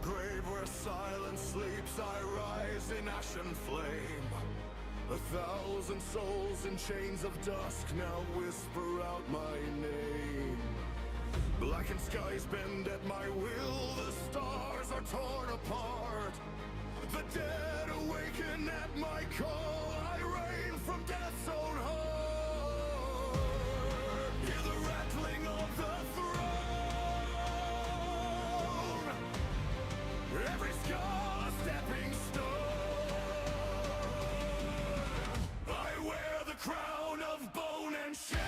grave where silence sleeps, I rise in ashen flame. 1,000 souls in chains of dusk now whisper out my name. Blackened skies bend at my will, the stars are torn apart. The dead awaken at my call, I reign from death's own heart. Hear the rattling of the throne, every skull a stepping stone. I wear the crown of bone and shell,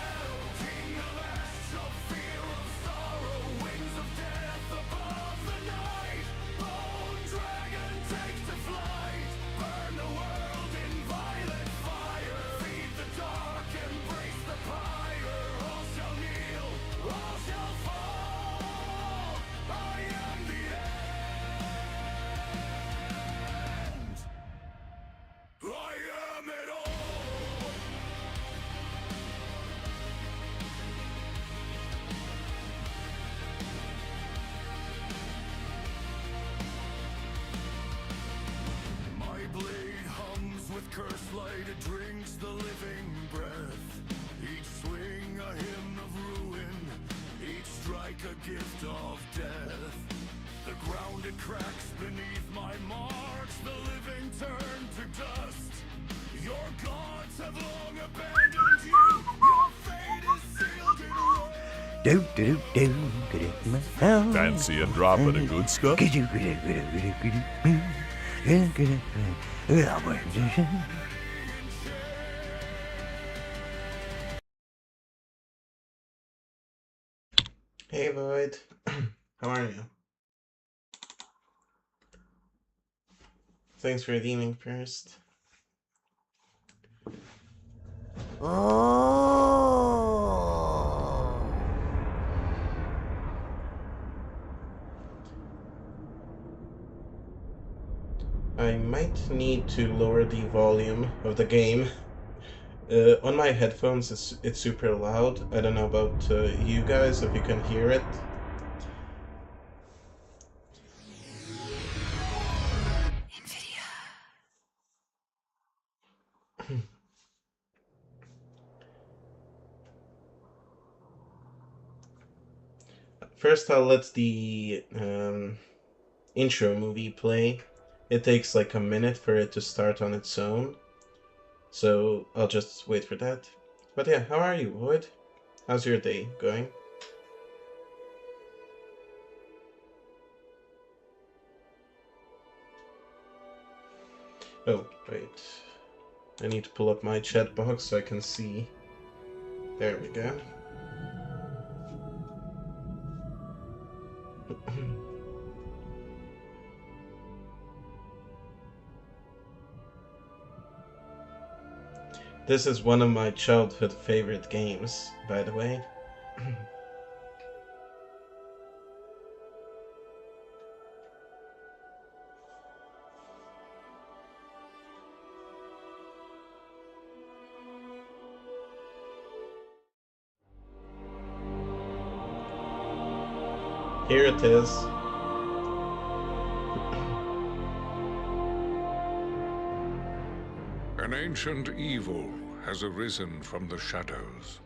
king of ash, of fear, of sorrow, wings of death above the night. Bone dragon, take to flight, burn the world in violent fire. Feed the dark, embrace the pyre. All shall kneel, all shall fall. I am the end. I am it all. My blade hums with cursed light, it drinks the living breath. Each swing a hymn of ruin, each strike a gift of death. The ground it cracks beneath my march, the living turn to dust. Your gods have long abandoned you, your fate is sealed in red. Do do do do do. Fancy a drop of the good stuff? Hey Void, how are you? Thanks for redeeming first. I might need to lower the volume of the game. On my headphones, it's super loud. I don't know about you guys, if you can hear it. First, I'll let the intro movie play. It takes like a minute for it to start on its own. So I'll just wait for that. But yeah, how are you, Void? How's your day going? Oh, wait. I need to pull up my chat box so I can see. There we go. This is one of my childhood favorite games, by the way. Here it is. An ancient evil has arisen from the shadows.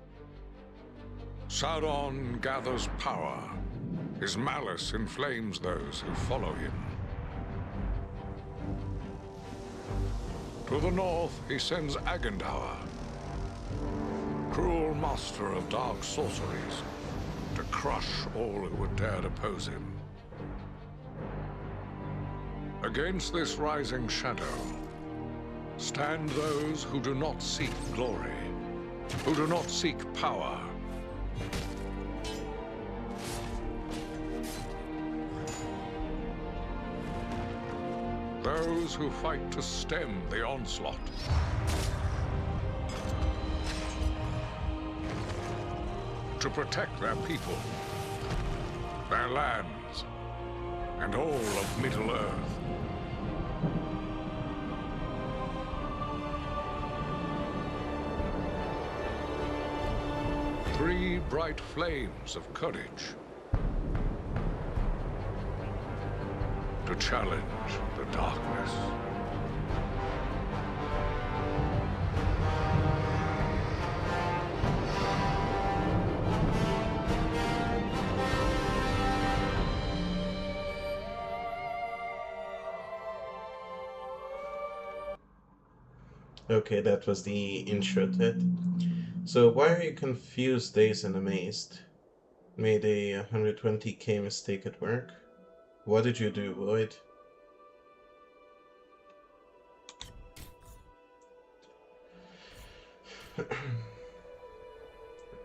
Sauron gathers power. His malice inflames those who follow him. To the north, he sends Agandaur, cruel master of dark sorceries, to crush all who would dare to oppose him. Against this rising shadow, stand those who do not seek glory, who do not seek power. Those who fight to stem the onslaught. To protect their people, their lands, and all of Middle-earth. Three bright flames of courage. to challenge the darkness. Okay, that was the intro to it. So why are you confused, dazed, and amazed? Made a 120k mistake at work? What did you do, Void?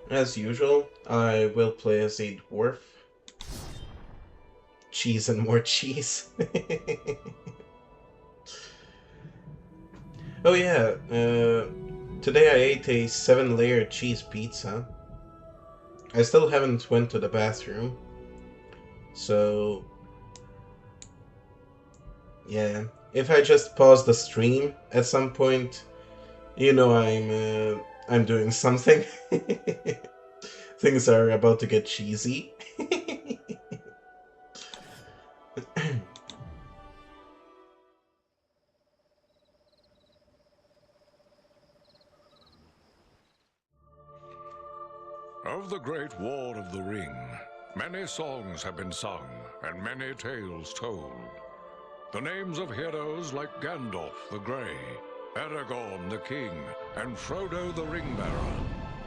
As usual, I will play as a dwarf. Cheese and more cheese. Oh yeah, today I ate a 7-layer cheese pizza. I still haven't went to the bathroom. So yeah, if I just pause the stream at some point, you know I'm doing something. Things are about to get cheesy. Of the Great War of the Ring, many songs have been sung and many tales told. The names of heroes like Gandalf the Grey, Aragorn the King, and Frodo the Ring-Bearer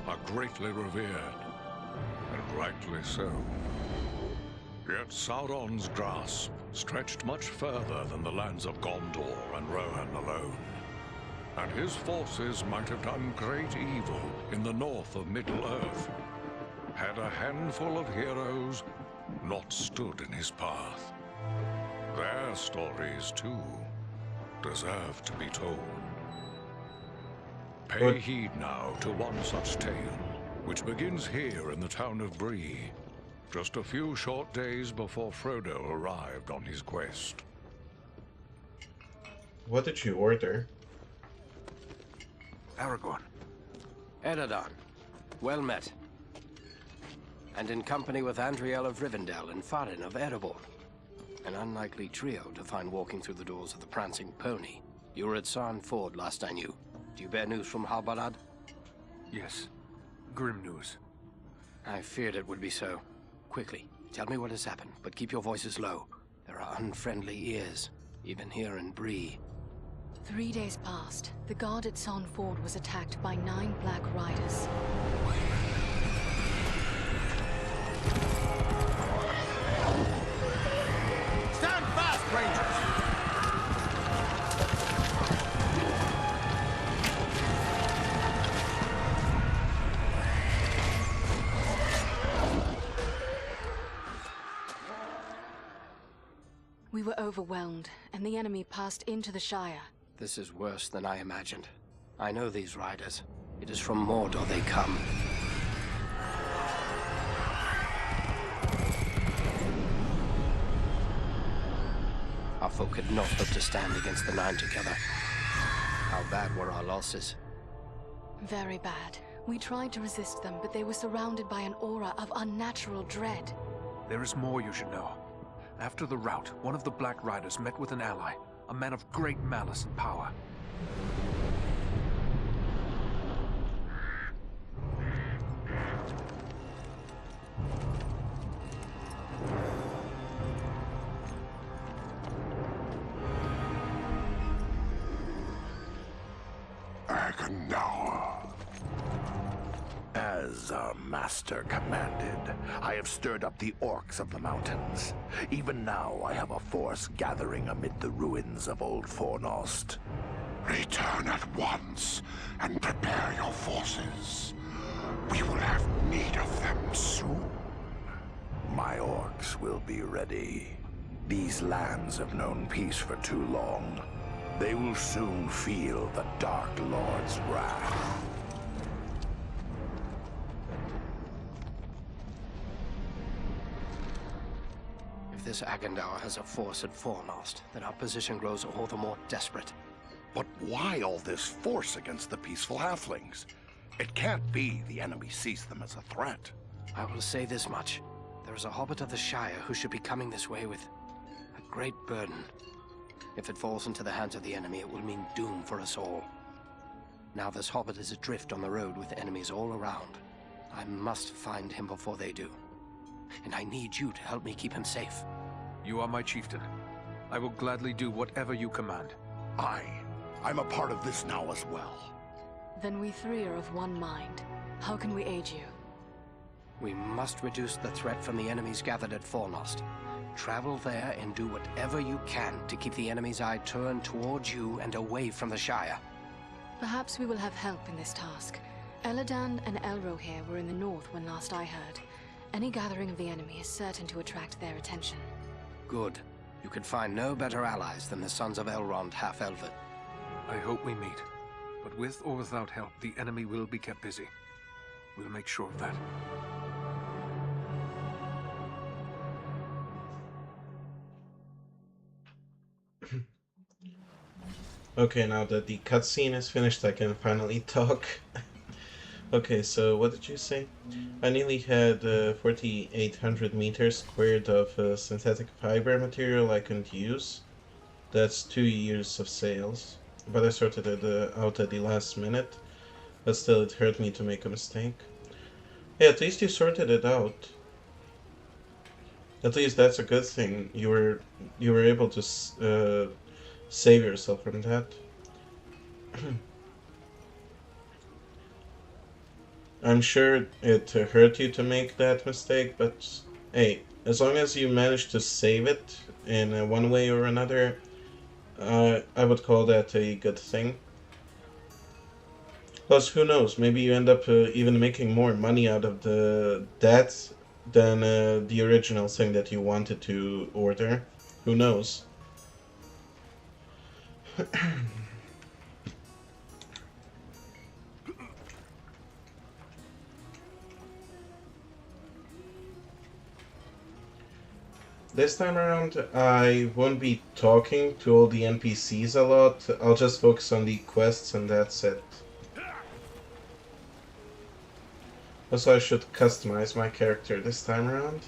are greatly revered, and rightly so. Yet Sauron's grasp stretched much further than the lands of Gondor and Rohan alone, and his forces might have done great evil in the north of Middle-earth, had a handful of heroes not stood in his path. Their stories, too, deserve to be told. Pay heed now to one such tale, which begins here in the town of Bree, just a few short days before Frodo arrived on his quest. What did you order? Aragorn. Eredon, well met. And in company with Andriel of Rivendell and Farin of Erebor. An unlikely trio to find walking through the doors of the Prancing Pony. You were at Sarn Ford last I knew. Do you bear news from Halbarad? Yes. Grim news. I feared it would be so. Quickly, tell me what has happened, but keep your voices low. There are unfriendly ears, even here in Bree. 3 days passed. The guard at Sarn Ford was attacked by 9 Black Riders. Stand fast, Rangers! We were overwhelmed, and the enemy passed into the Shire. This is worse than I imagined. I know these riders. It is from Mordor they come. Our folk could not hope to stand against the 9 together. How bad were our losses? Very bad. We tried to resist them, but they were surrounded by an aura of unnatural dread. There is more you should know. After the rout, one of the Black Riders met with an ally, a man of great malice and power. Agendaur. As our master commanded, I have stirred up the orcs of the mountains. Even now, I have a force gathering amid the ruins of Old Fornost. Return at once and prepare your forces. We will have need of them soon. My orcs will be ready. These lands have known peace for too long. They will soon feel the Dark Lord's wrath. If this Agendaur has a force at Fornost, then our position grows all the more desperate. But why all this force against the peaceful halflings? It can't be the enemy sees them as a threat. I will say this much. There is a hobbit of the Shire who should be coming this way with a great burden. If it falls into the hands of the enemy, it will mean doom for us all. Now this hobbit is adrift on the road with enemies all around. I must find him before they do. And I need you to help me keep him safe. You are my chieftain. I will gladly do whatever you command. I'm a part of this now as well. Then we three are of one mind. How can we aid you? We must reduce the threat from the enemies gathered at Fornost. Travel there and do whatever you can to keep the enemy's eye turned towards you and away from the Shire. Perhaps we will have help in this task. Eladan and Elrohir were in the north when last I heard. Any gathering of the enemy is certain to attract their attention. Good. You could find no better allies than the sons of Elrond half-Elven. I hope we meet. But with or without help, the enemy will be kept busy. We'll make sure of that. Okay, now that the cutscene is finished, I can finally talk. Okay, so what did you say? I nearly had 4,800 meters squared of synthetic fiber material I couldn't use. That's 2 years of sales. But I sorted it out at the last minute. But still, it hurt me to make a mistake. Yeah, at least you sorted it out. At least that's a good thing. You were able to save yourself from that. I'm sure it hurt you to make that mistake, but hey, as long as you managed to save it in one way or another, I would call that a good thing. Plus, who knows, maybe you end up even making more money out of that than the original thing that you wanted to order. Who knows? This time around, I won't be talking to all the NPCs a lot. I'll just focus on the quests and that's it. Also, I should customize my character this time around.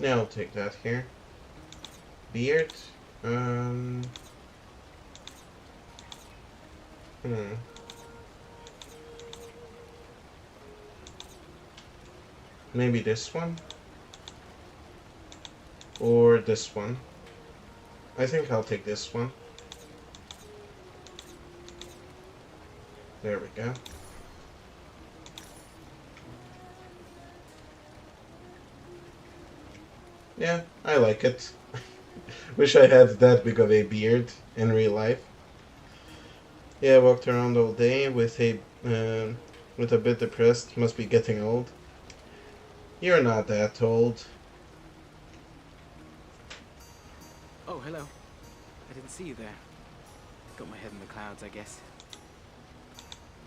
Yeah, I'll take that here. Beard. Maybe this one? Or this one? I think I'll take this one. There we go. Yeah, I like it. Wish I had that big of a beard in real life. Yeah, I walked around all day with a bit depressed. Must be getting old. You're not that old. Oh, hello. I didn't see you there. Got my head in the clouds, I guess.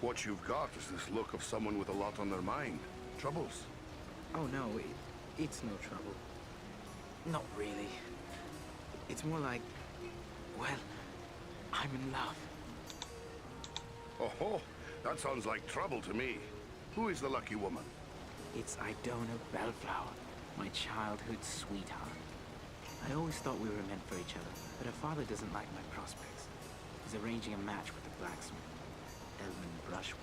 What you've got is this look of someone with a lot on their mind. Troubles? Oh, no, it's no trouble. Not really. It's more like, well, I'm in love. Oh, that sounds like trouble to me. Who is the lucky woman? It's Idona Bellflower, my childhood sweetheart. I always thought we were meant for each other, but her father doesn't like my prospects. He's arranging a match with the blacksmith, Elwyn Brushwood.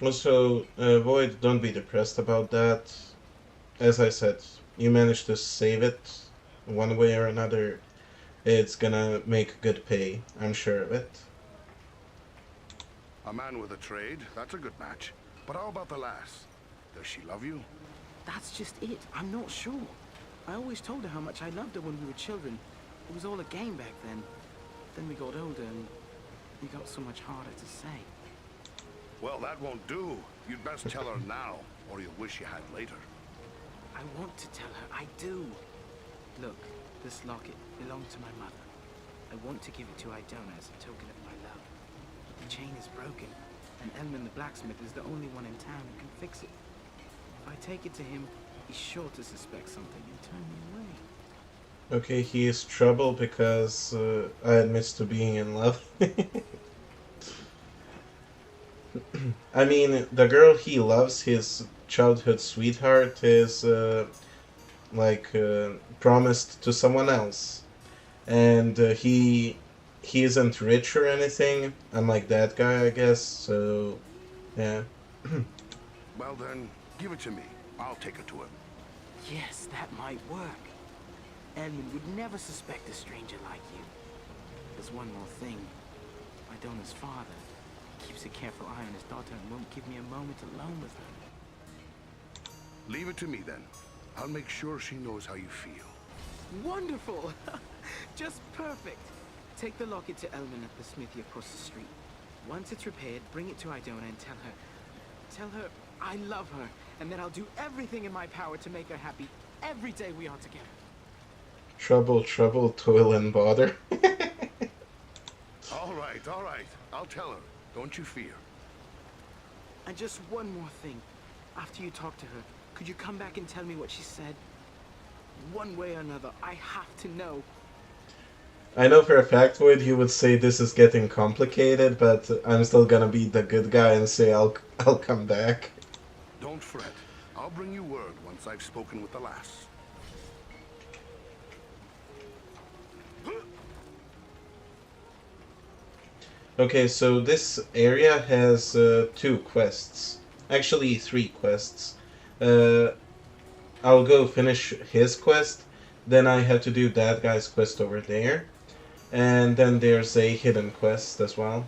Also, Void, don't be depressed about that. As I said, you managed to save it one way or another. It's gonna make good pay, I'm sure of it. A man with a trade, that's a good match. But how about the lass? Does she love you? That's just it. I'm not sure. I always told her how much I loved her when we were children. It was all a game back then. Then we got older and we got so much harder to say. Well, that won't do. You'd best tell her now, or you'll wish you had later. I want to tell her. I do. Look, this locket belonged to my mother. I want to give it to Idona as a token of my love. But the chain is broken, and Elman the blacksmith is the only one in town who can fix it. If I take it to him, he's sure to suspect something and turn me away. Okay, he is trouble because I admit to being in love. I mean, the girl he loves, his childhood sweetheart, is promised to someone else, and he isn't rich or anything, unlike that guy, I guess. So, yeah. Well then, give it to me. I'll take it to him. Yes, that might work. Edmund would never suspect a stranger like you. There's one more thing. Idona's father keeps a careful eye on his daughter and won't give me a moment alone with her. Leave it to me then. I'll make sure she knows how you feel. Wonderful! Just perfect. Take the locket to Elman at the smithy across the street. Once it's repaired, bring it to Idona and tell her I love her, and that I'll do everything in my power to make her happy every day we are together. Trouble, trouble, toil and bother. All right, all right. I'll tell her. Don't you fear. And just one more thing. After you talk to her, could you come back and tell me what she said? One way or another, I have to know. I know for a fact, Wood, you would say this is getting complicated, but I'm still gonna be the good guy and say I'll come back. Don't fret. I'll bring you word once I've spoken with the lass. Okay, so this area has 2 quests. Actually, 3 quests. I'll go finish his quest, then I have to do that guy's quest over there, and then there's a hidden quest as well.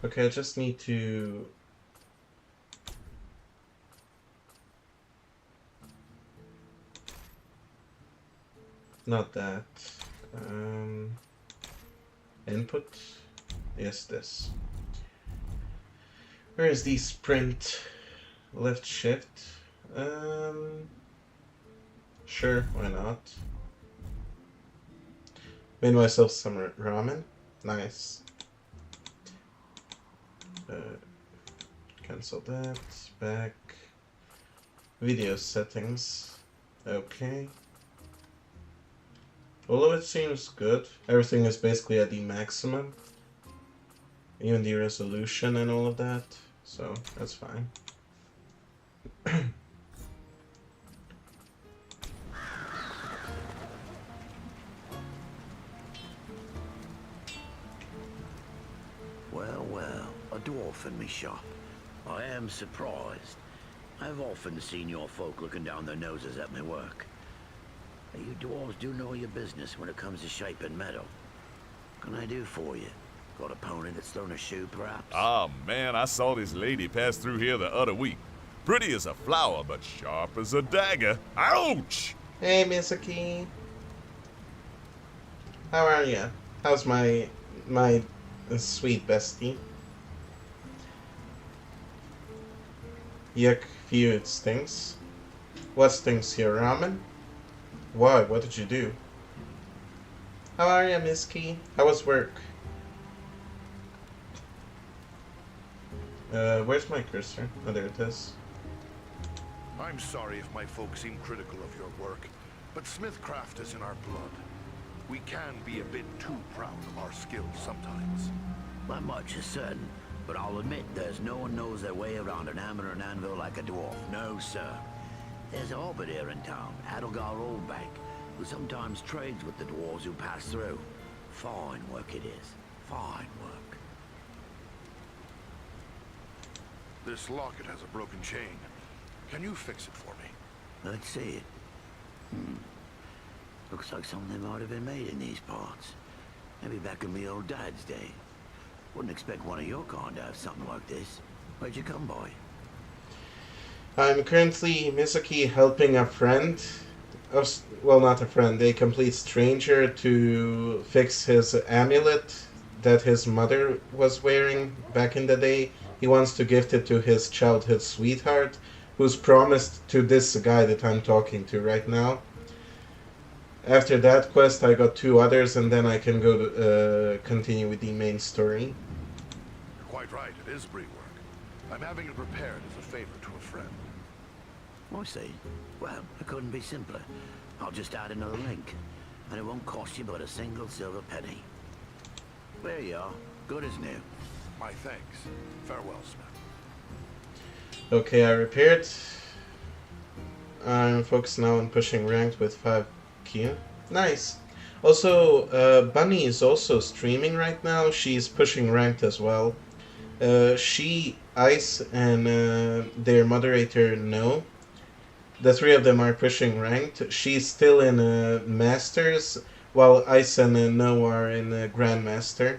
Okay, I just need to... Not that. Input? Yes, this. Where is the sprint? Left shift? Sure, why not? Made myself some ramen. Nice. Cancel that. Back. Video settings. Okay. Although it seems good, everything is basically at the maximum. Even the resolution and all of that, so that's fine. Well, well, a dwarf in me shop. I am surprised. I've often seen your folk looking down their noses at my work. You dwarves do know your business when it comes to shaping metal. What can I do for you? Got a pony that's thrown a shoe, perhaps? Ah, man, I saw this lady pass through here the other week. Pretty as a flower, but sharp as a dagger. Ouch! Hey, Misaki. How are ya? How's my sweet bestie? Yuck, few stinks. What stinks here, ramen? Why? What did you do? How are ya, Miss Key? How was work? Where's my cursor? Oh, there it is. I'm sorry if my folk seem critical of your work, but smithcraft is in our blood. We can be a bit too proud of our skills sometimes. Not much is certain, but I'll admit there's no one knows their way around an hammer and anvil like a dwarf. No, sir. There's a hobbit here in town, Adelgar Oldbank, who sometimes trades with the dwarves who pass through. Fine work it is. Fine work. This locket has a broken chain. Can you fix it for me? Let's see it. Looks like something might have been made in these parts. Maybe back in me old dad's day. Wouldn't expect one of your kind to have something like this. Where'd you come by? I'm currently, Misaki, helping a friend. Well, not a friend, a complete stranger to fix his amulet that his mother was wearing back in the day. He wants to gift it to his childhood sweetheart, who's promised to this guy that I'm talking to right now. After that quest, I got 2 others, and then I can go to continue with the main story. You're quite right, it is Bree work. I'm having it repaired as a favor to a friend. I see. Well, it couldn't be simpler. I'll just add another link, and it won't cost you but a single silver penny. There you are. Good as new. My thanks. Farewell, Smith. Okay, I repaired. I'm focused now on pushing ranked with 5Q. Nice. Also, Bunny is also streaming right now. She's pushing ranked as well. She, Ice, and their moderator, No. The 3 of them are pushing ranked. She's still in Masters, while Ice and No are in Grandmaster.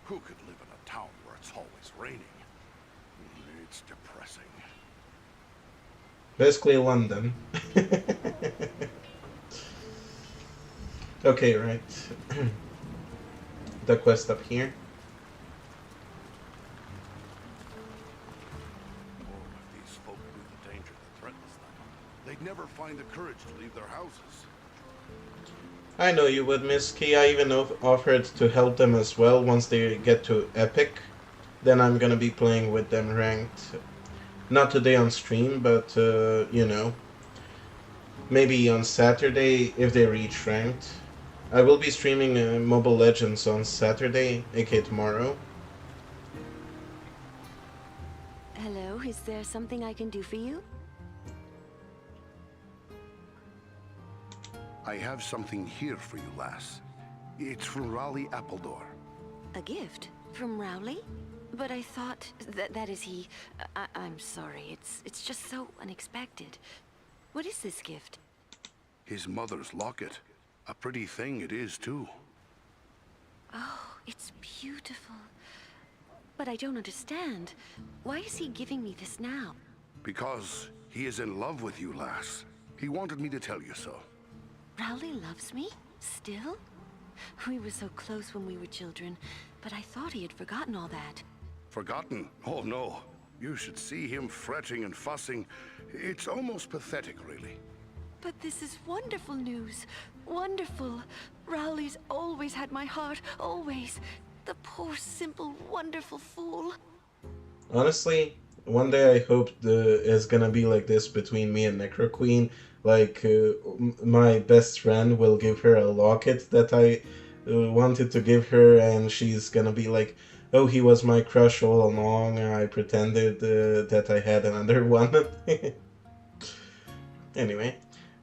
Who could live in a town where it's always raining? It's depressing. Basically London. Okay, right. The quest up here. These folk knew the danger that threatens them. They'd never find the courage to leave their houses. I know you would, Miss Key. I even offered to help them as well once they get to Epic. Then I'm gonna be playing with them ranked. Not today on stream, but, you know. Maybe on Saturday if they reach ranked. I will be streaming Mobile Legends on Saturday, aka tomorrow. Hello, is there something I can do for you? I have something here for you, lass. It's from Raleigh Appledore. A gift? From Rowley? But I thought that is he. I'm sorry, it's just so unexpected. What is this gift? His mother's locket. A pretty thing it is, too. Oh, it's beautiful. But I don't understand. Why is he giving me this now? Because he is in love with you, lass. He wanted me to tell you so. Rowley loves me? Still? We were so close when we were children, but I thought he had forgotten all that. Forgotten? Oh, no. You should see him fretting and fussing. It's almost pathetic, really. But this is wonderful news. Wonderful. Rowley's always had my heart, always. The poor, simple, wonderful fool. Honestly, one day I hope it's gonna be like this between me and Necro Queen. Like, my best friend will give her a locket that I wanted to give her, and she's gonna be like, oh, he was my crush all along, I pretended that I had another one. Anyway,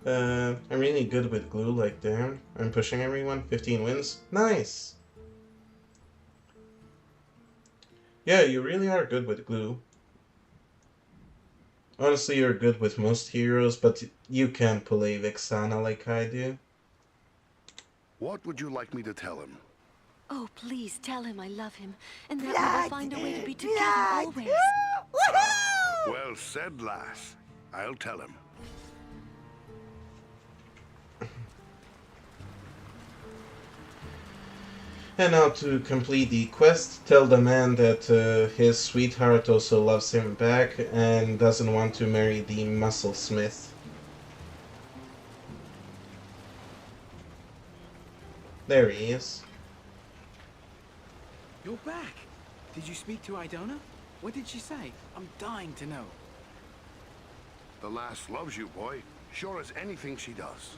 I'm really good with glue, like, damn. I'm pushing everyone, 15 wins. Nice! Yeah, you really are good with glue. Honestly, you're good with most heroes, but you can't pull a Vexana like I do. What would you like me to tell him? Oh, please tell him I love him, and that we will find a way to be together always. Well said, lass. I'll tell him. And now to complete the quest, tell the man that his sweetheart also loves him back and doesn't want to marry the muscle smith. There he is. You're back. Did you speak to Idona? What did she say? I'm dying to know. The lass loves you, boy. Sure as anything she does.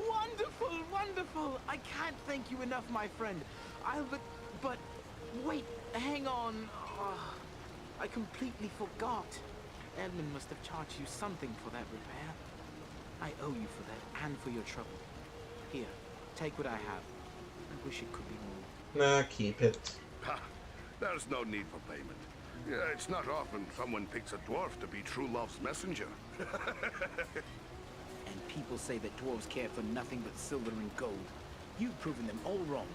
Wonderful, wonderful! I can't thank you enough, my friend. But wait, hang on. Oh, I completely forgot. Edmund must have charged you something for that repair. I owe you for that and for your trouble. Here, take what I have. I wish it could be more. Nah, keep it. Ha! There's no need for payment. Yeah, it's not often someone picks a dwarf to be true love's messenger. And people say that dwarves care for nothing but silver and gold. You've proven them all wrong.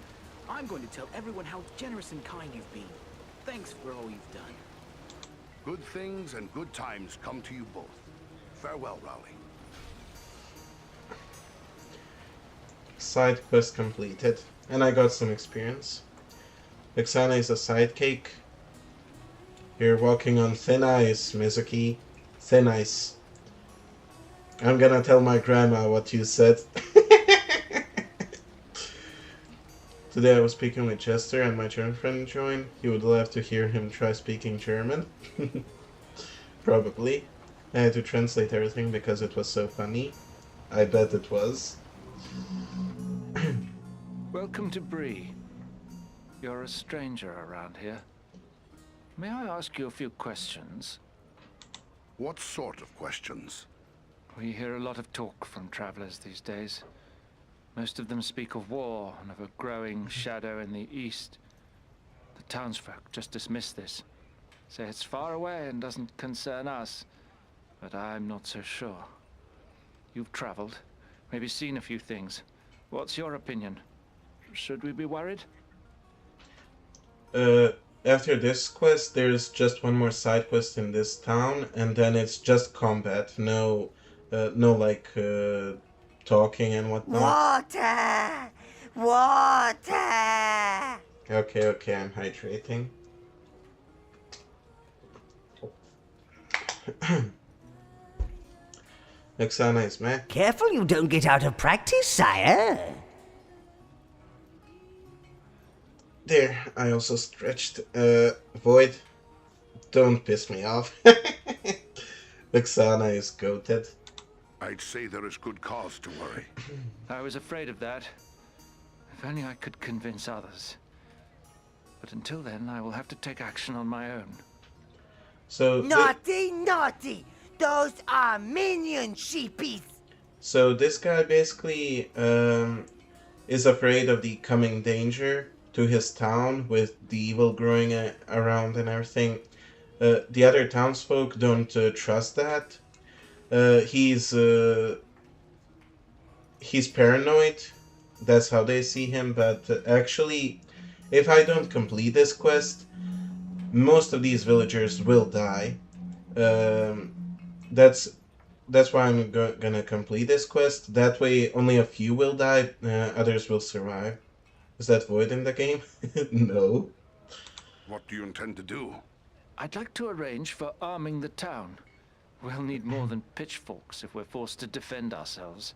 I'm going to tell everyone how generous and kind you've been. Thanks for all you've done. Good things and good times come to you both. Farewell, Rowley. side quest completed, and I got some experience. Vexana is a sidekick. You're walking on thin ice, Mizuki. Thin ice. I'm gonna tell my grandma what you said. Today I was speaking with Chester and my German friend joined. He would love to hear him try speaking German. Probably. I had to translate everything because it was so funny. I bet it was. Welcome to Bree. You're a stranger around here. May I ask you a few questions? What sort of questions? We hear a lot of talk from travelers these days. Most of them speak of war and of a growing shadow in the east. The townsfolk just dismiss this. Say it's far away and doesn't concern us. But I'm not so sure. You've traveled, maybe seen a few things. What's your opinion? Should we be worried? After this quest, there's just one more side quest in this town, and then it's just combat. No talking and whatnot. Water! Water! Okay, I'm hydrating. Vexana is meh. Careful you don't get out of practice, sire. There, I also stretched. Void, don't piss me off. Vexana is goated. I'd say there is good cause to worry. I was afraid of that. If only I could convince others. But until then, I will have to take action on my own. So naughty, naughty! Those are minion sheepies! So this guy basically is afraid of the coming danger to his town with the evil growing around and everything. The other townsfolk don't trust that. He's paranoid. That's how they see him. But actually, if I don't complete this quest, most of these villagers will die. That's why I'm gonna complete this quest. That way, only a few will die. Others will survive. Is that Void in the game? No. What do you intend to do? I'd like to arrange for arming the town. We'll need more than pitchforks if we're forced to defend ourselves.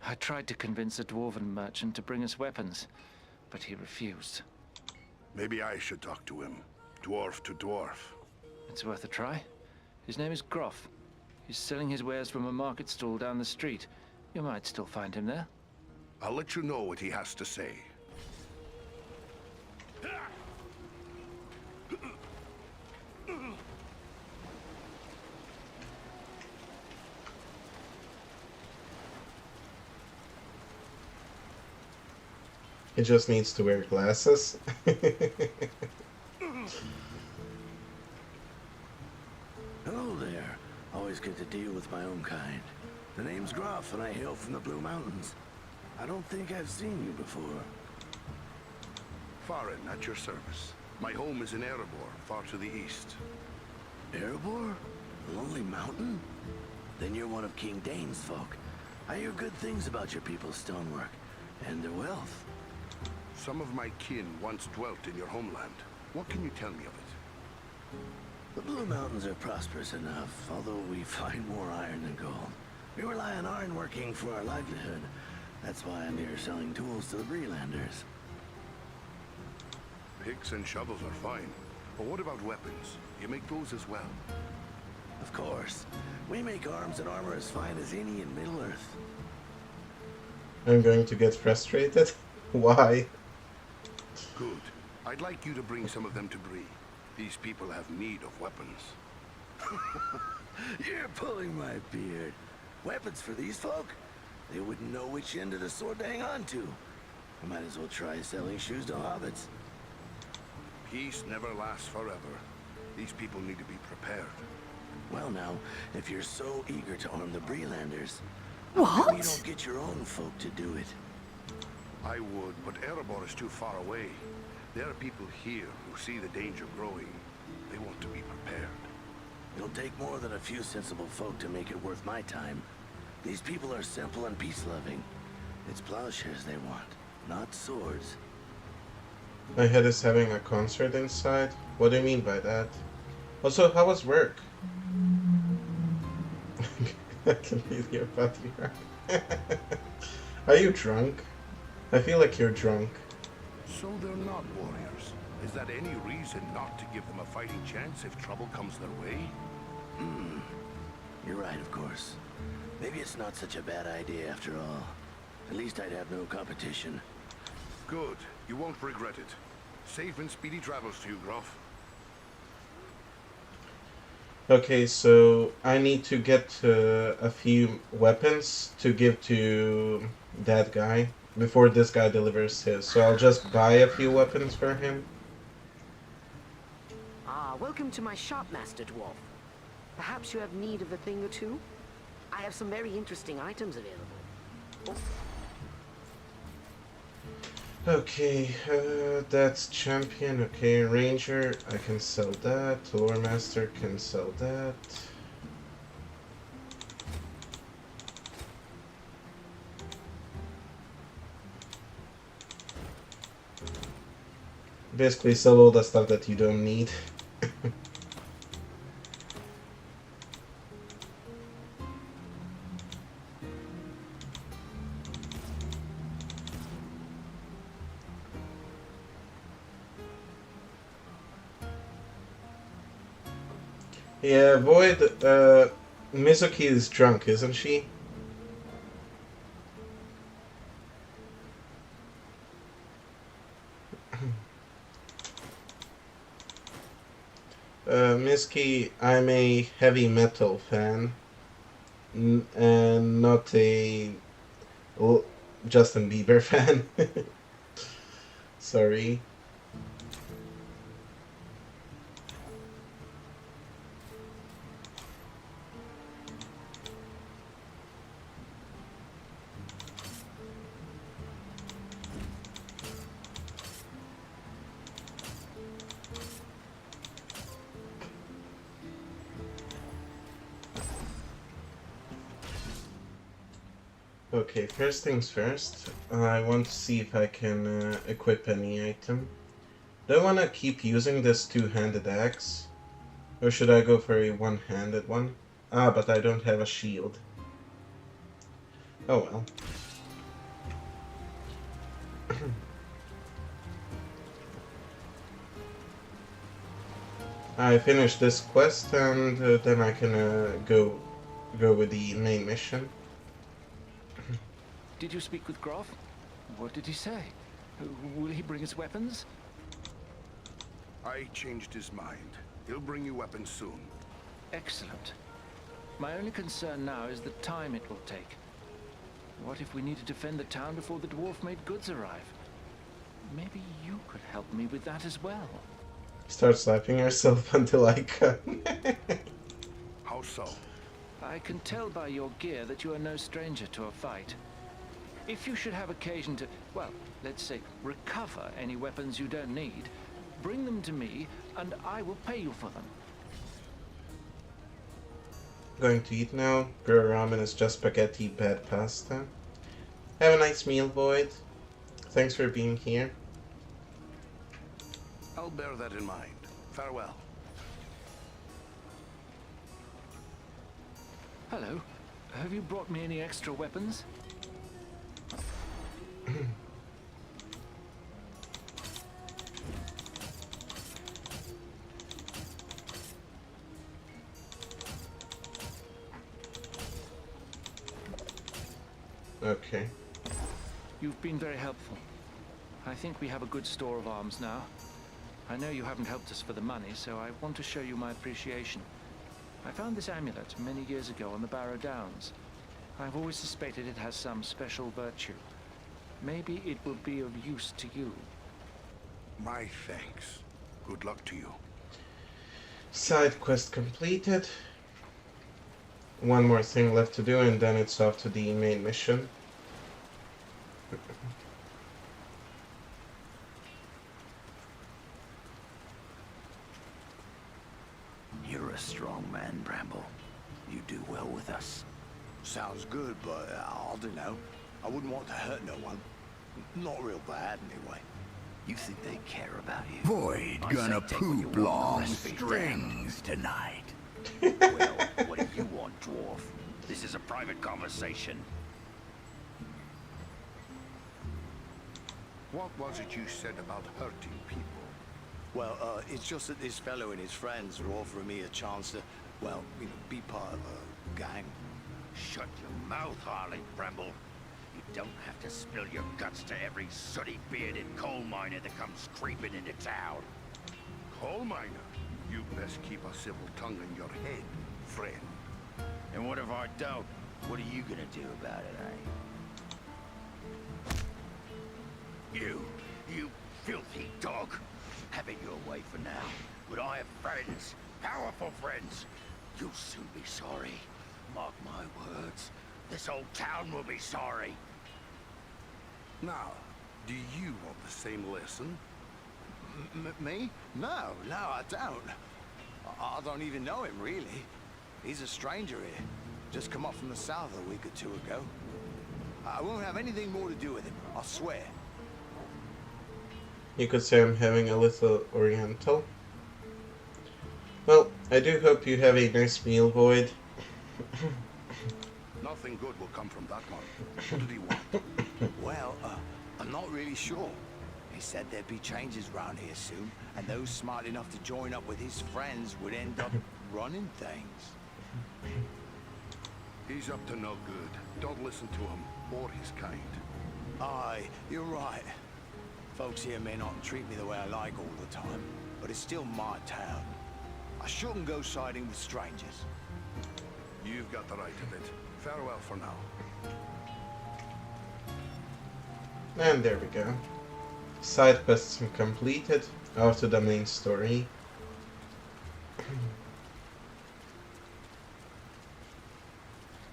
I tried to convince a dwarven merchant to bring us weapons, but he refused. Maybe I should talk to him. Dwarf to dwarf. It's worth a try. His name is Groff. He's selling his wares from a market stall down the street. You might still find him there. I'll let you know what he has to say. He just needs to wear glasses. Hello there. Always good to deal with my own kind. The name's Groff and I hail from the Blue Mountains. I don't think I've seen you before. Farin, at your service. My home is in Erebor, far to the east. Erebor? A lonely mountain? Then you're one of King Dane's folk. I hear good things about your people's stonework and their wealth. Some of my kin once dwelt in your homeland. What can you tell me of it? The Blue Mountains are prosperous enough, although we find more iron than gold. We rely on ironworking for our livelihood. That's why I'm here selling tools to the Breelanders. Picks and shovels are fine, but what about weapons? You make those as well? Of course. We make arms and armor as fine as any in Middle-earth. I'm going to get frustrated. Why? Good. I'd like you to bring some of them to Bree. These people have need of weapons. You're pulling my beard. Weapons for these folk? They wouldn't know which end of the sword to hang on to. I might as well try selling shoes to hobbits. Peace never lasts forever. These people need to be prepared. Well now, if you're so eager to arm the Breelanders, what? You don't get your own folk to do it. I would, but Erebor is too far away. There are people here who see the danger growing. They want to be prepared. It'll take more than a few sensible folk to make it worth my time. These people are simple and peace-loving. It's plowshares they want, not swords. My head is having a concert inside? What do you mean by that? Also, how was work? I can feel your body rock. Are you drunk? I feel like you're drunk. So they're not warriors. Is that any reason not to give them a fighting chance if trouble comes their way? You're right, of course. Maybe it's not such a bad idea after all. At least I'd have no competition. Good. You won't regret it. Safe and speedy travels to you, Groff. Okay, so I need to get a few weapons to give to that guy before this guy delivers his. So I'll just buy a few weapons for him. Ah, welcome to my shop, Master Dwarf. Perhaps you have need of a thing or two? I have some very interesting items available. Okay, that's champion. Okay, ranger, I can sell that. Lore master can sell that. Basically sell all the stuff that you don't need. Yeah, Void, Mizuki is drunk, isn't she? Mizuki, I'm a heavy metal fan, and not a Justin Bieber fan. Sorry. Okay, first things first, I want to see if I can equip any item. Do I want to keep using this two-handed axe? Or should I go for a one-handed one? Ah, but I don't have a shield. Oh well. I finish this quest and then I can go with the main mission. Did you speak with Groff? What did he say? Will he bring us weapons? I changed his mind. He'll bring you weapons soon. Excellent. My only concern now is the time it will take. What if we need to defend the town before the dwarf-made goods arrive? Maybe you could help me with that as well. Start slapping yourself until I come. How so? I can tell by your gear that you are no stranger to a fight. If you should have occasion to, well, let's say, recover any weapons you don't need, bring them to me, and I will pay you for them. Going to eat now. Girl ramen is just spaghetti, bad pasta. Have a nice meal, Void. Thanks for being here. I'll bear that in mind. Farewell. Hello. Have you brought me any extra weapons? Okay. You've been very helpful. I think we have a good store of arms now. I know you haven't helped us for the money, so I want to show you my appreciation. I found this amulet many years ago on the Barrow Downs. I've always suspected it has some special virtue. Maybe it will be of use to you. My thanks. Good luck to you. Side quest completed. One more thing left to do and then it's off to the main mission. You're a strong man, Bramble. You do well with us. Sounds good, but I'll do now. I wouldn't want to hurt no one. Not real bad, anyway. You think they care about you? Boyd I say gonna take what you poop want, long the rest be strings tonight. Well, what do you want, dwarf? This is a private conversation. What was it you said about hurting people? Well, it's just that this fellow and his friends are offering me a chance to, well, you know, be part of a gang. Shut your mouth, Harley Bramble. You don't have to spill your guts to every sooty-bearded coal miner that comes creeping into town. Coal miner? You best keep a civil tongue in your head, friend. And what if I don't? What are you gonna do about it, eh? You filthy dog. Have it your way for now. But I have friends, powerful friends. You'll soon be sorry. Mark my words. This whole town will be sorry. Now, do you want the same lesson? Me? No, I don't. I don't even know him, really. He's a stranger here. Just come up from the south a week or two ago. I won't have anything more to do with him, I swear. You could say I'm having a little oriental. Well, I do hope you have a nice meal, Void. Nothing good will come from that one. What did he want? Well, I'm not really sure. He said there'd be changes around here soon, and those smart enough to join up with his friends would end up running things. He's up to no good. Don't listen to him, or his kind. Aye, you're right. Folks here may not treat me the way I like all the time, but it's still my town. I shouldn't go siding with strangers. You've got the right of it. Farewell for now. And there we go. Side quests completed. Off to the main story.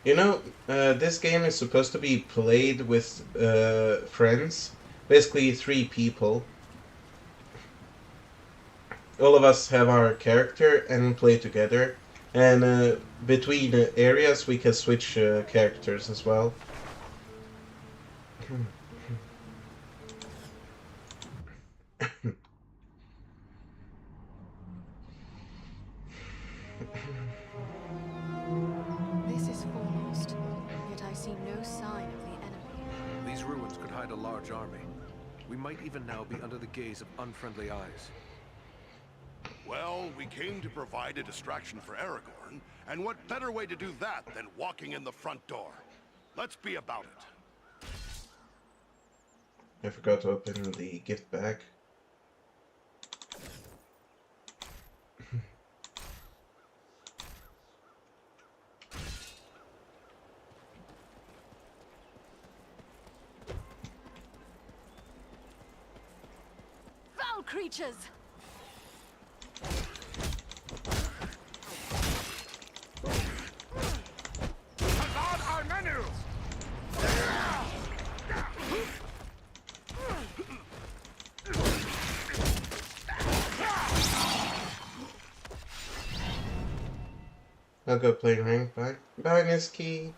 You know, this game is supposed to be played with friends. Basically 3 people. All of us have our character and play together. And between areas we can switch characters as well. This is foremost, yet I see no sign of the enemy. These ruins could hide a large army. We might even now be under the gaze of unfriendly eyes. Well, we came to provide a distraction for Aragorn, and what better way to do that than walking in the front door? Let's be about it. I forgot to open the gift bag. Foul creatures! I'll go play rank. Bye. Bye, Niski.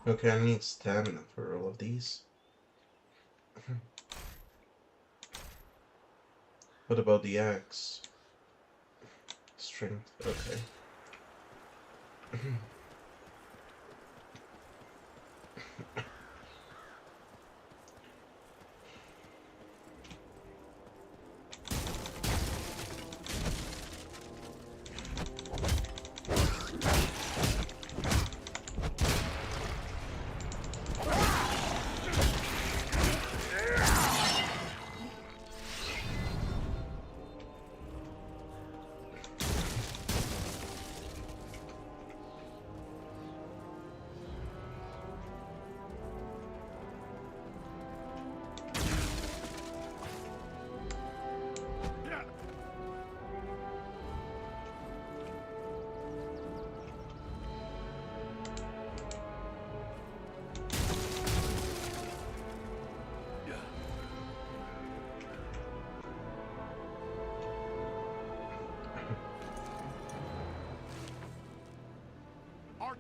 Okay, I need stamina for all of these. What about the axe? Strength, okay.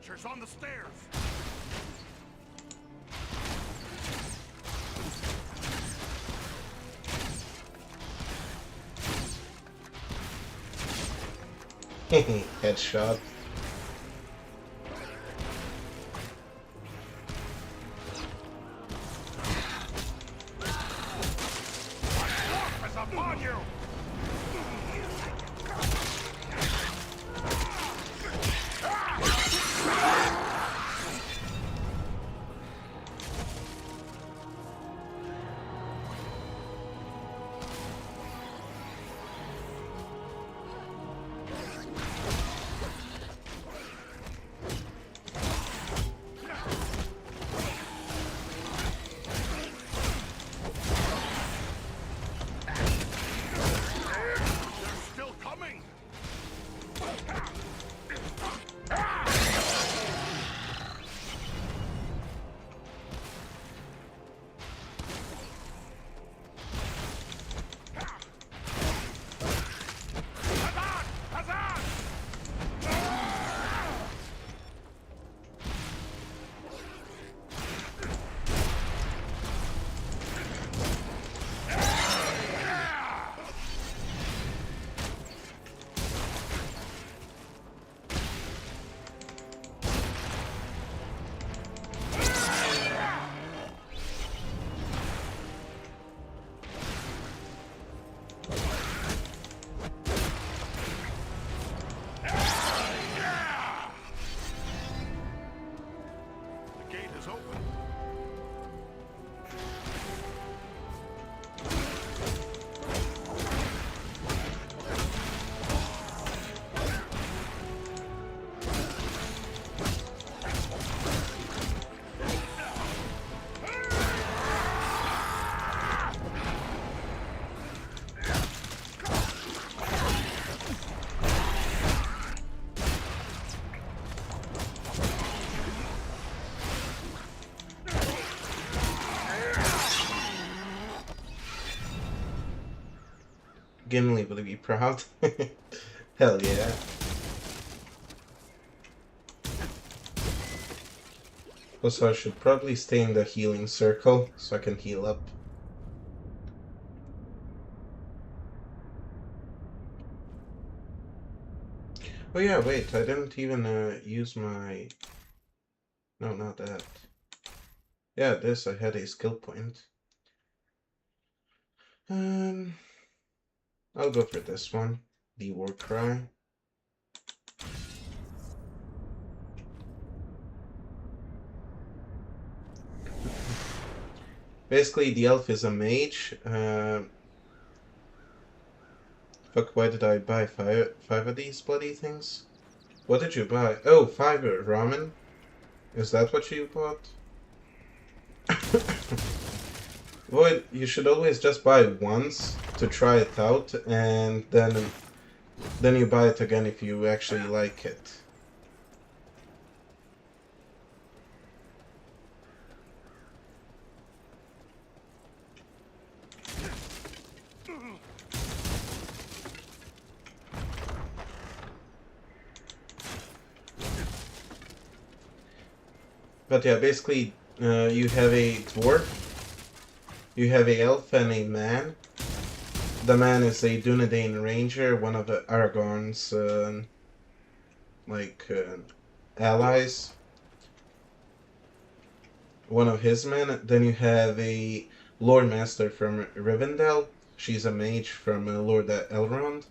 archers on the stairs. Headshot. Is upon you. Gimli will be proud. Hell yeah. Also, I should probably stay in the healing circle so I can heal up. Oh yeah, wait, I didn't even use my... No, not that. Yeah, this, I had a skill point. I'll go for this one, the War Cry. Basically, the elf is a mage. Fuck, why did I buy five of these bloody things? What did you buy? Oh, 5 ramen? Is that what you bought? Void, you should always just buy it once to try it out, and then you buy it again if you actually like it. But yeah, basically, you have a dwarf, you have a elf, and a man. The man is a Dunedain ranger, one of Aragorn's allies. One of his men. Then you have a Lord Master from Rivendell. She's a mage from Lord Elrond.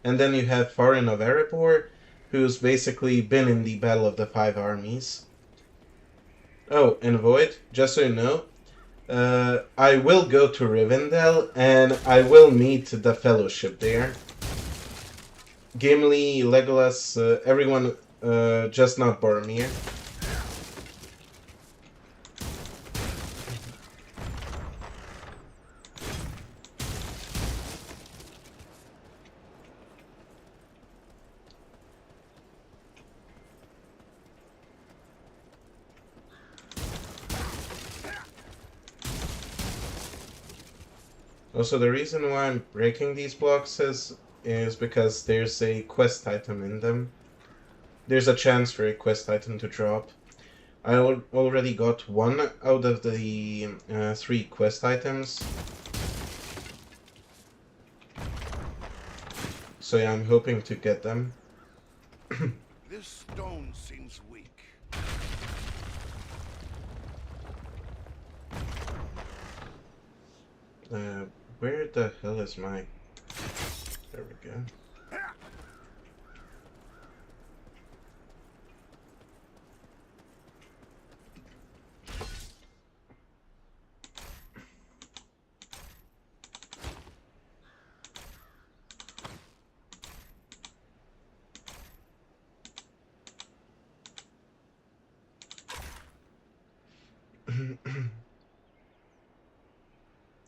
And then you have Farin of Erebor, who's basically been in the Battle of the Five Armies. Oh, and Void, just so you know, I will go to Rivendell, and I will meet the Fellowship there. Gimli, Legolas, everyone, just not Boromir. Also, the reason why I'm breaking these blocks is because there's a quest item in them. there's a chance for a quest item to drop. I already got one out of the 3 quest items. So yeah, I'm hoping to get them. This stone seems weak. Where the hell is my... There we go.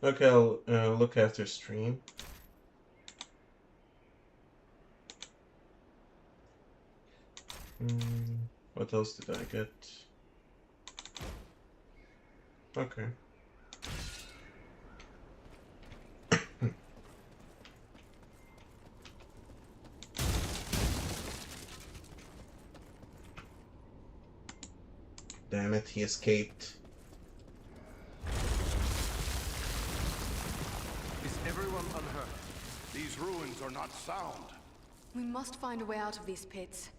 Okay, I'll look after stream. What else did I get? Okay. Damn it, he escaped. Is everyone unhurt? These ruins are not sound. We must find a way out of these pits.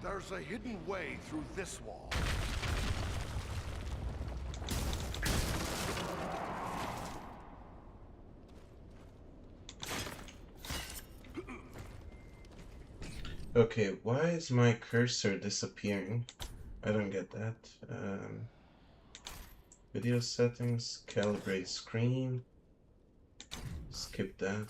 There's a hidden way through this wall. Okay, why is my cursor disappearing? I don't get that. Video settings, calibrate screen. Skip that.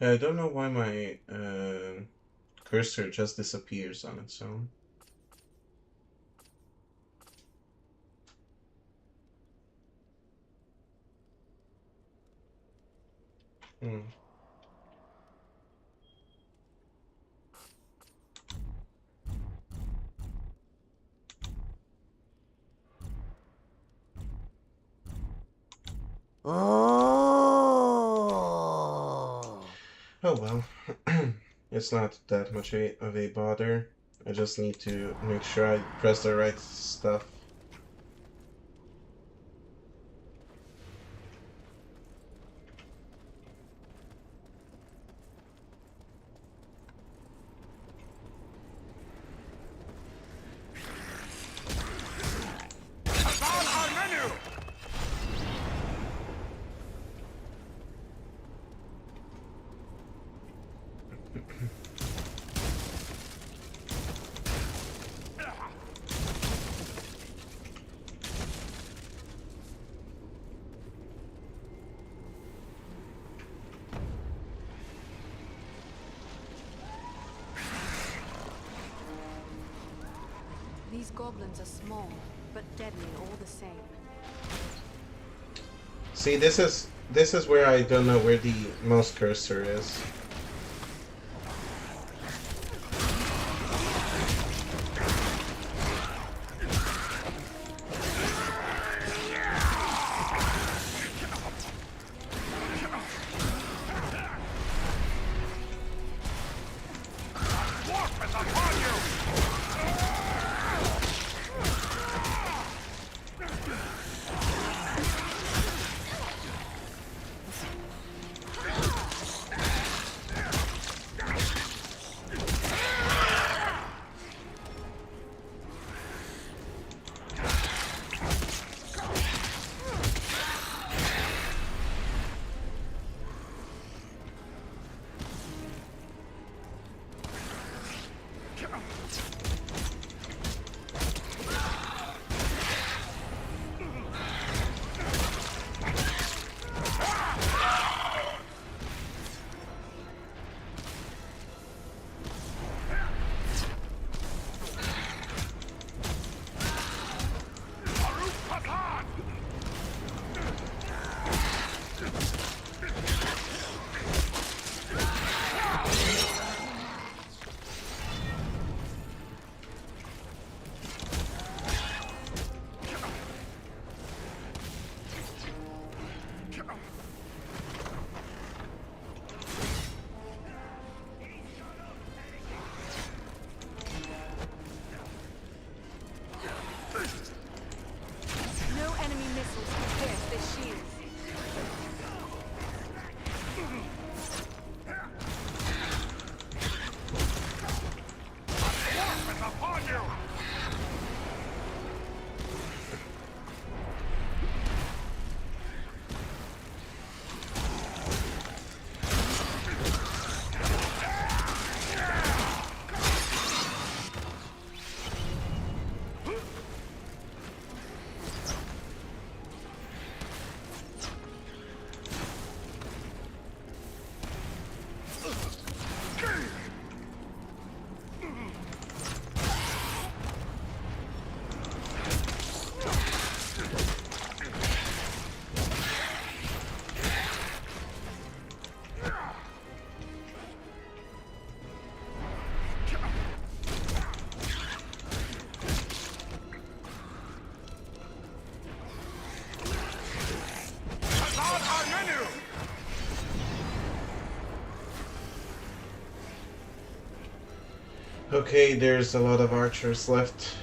I don't know why my cursor just disappears on its own. Oh well, it's not that much of a bother. I just need to make sure I press the right stuff. These goblins are small, but deadly all the same. See, this is where I don't know where the mouse cursor is. Okay, there's a lot of archers left.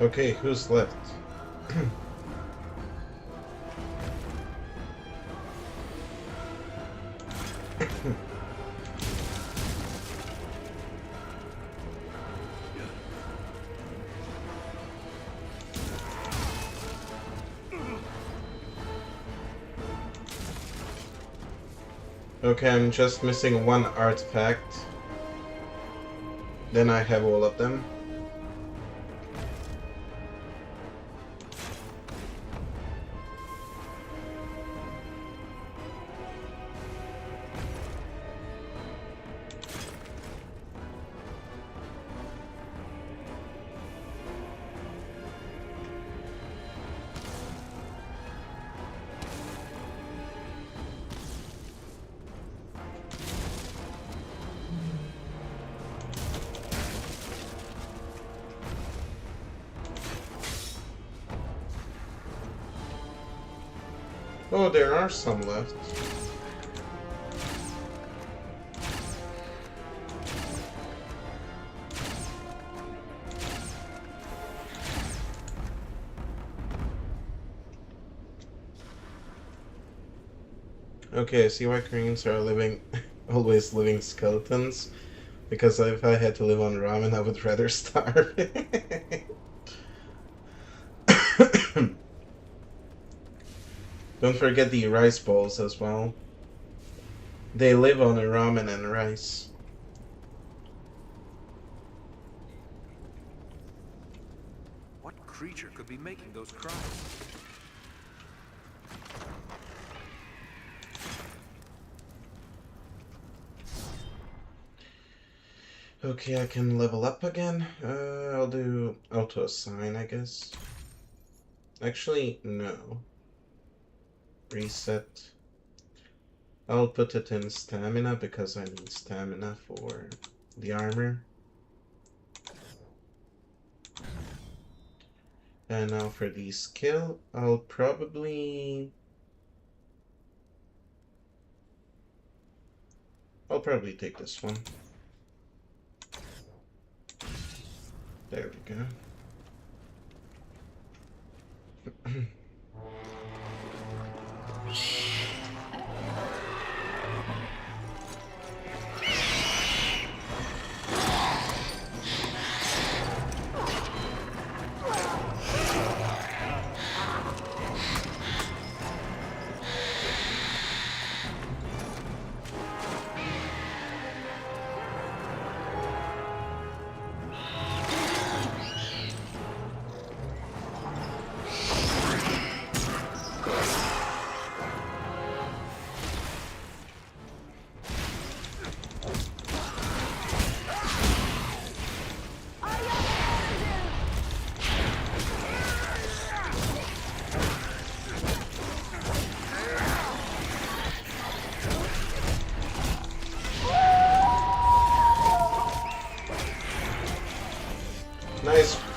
Okay, who's left? Okay, I'm just missing one artifact. Then I have all of them. Oh, there are some left. Okay, I see why Koreans are always living skeletons. Because if I had to live on ramen, I would rather starve. Don't forget the rice balls as well. They live on a ramen and rice. What creature could be making those cries? Okay, I can level up again. I'll do auto assign, I guess. Actually, no. Reset. I'll put it in stamina because I need stamina for the armor. And now for the skill, I'll probably take this one. There we go.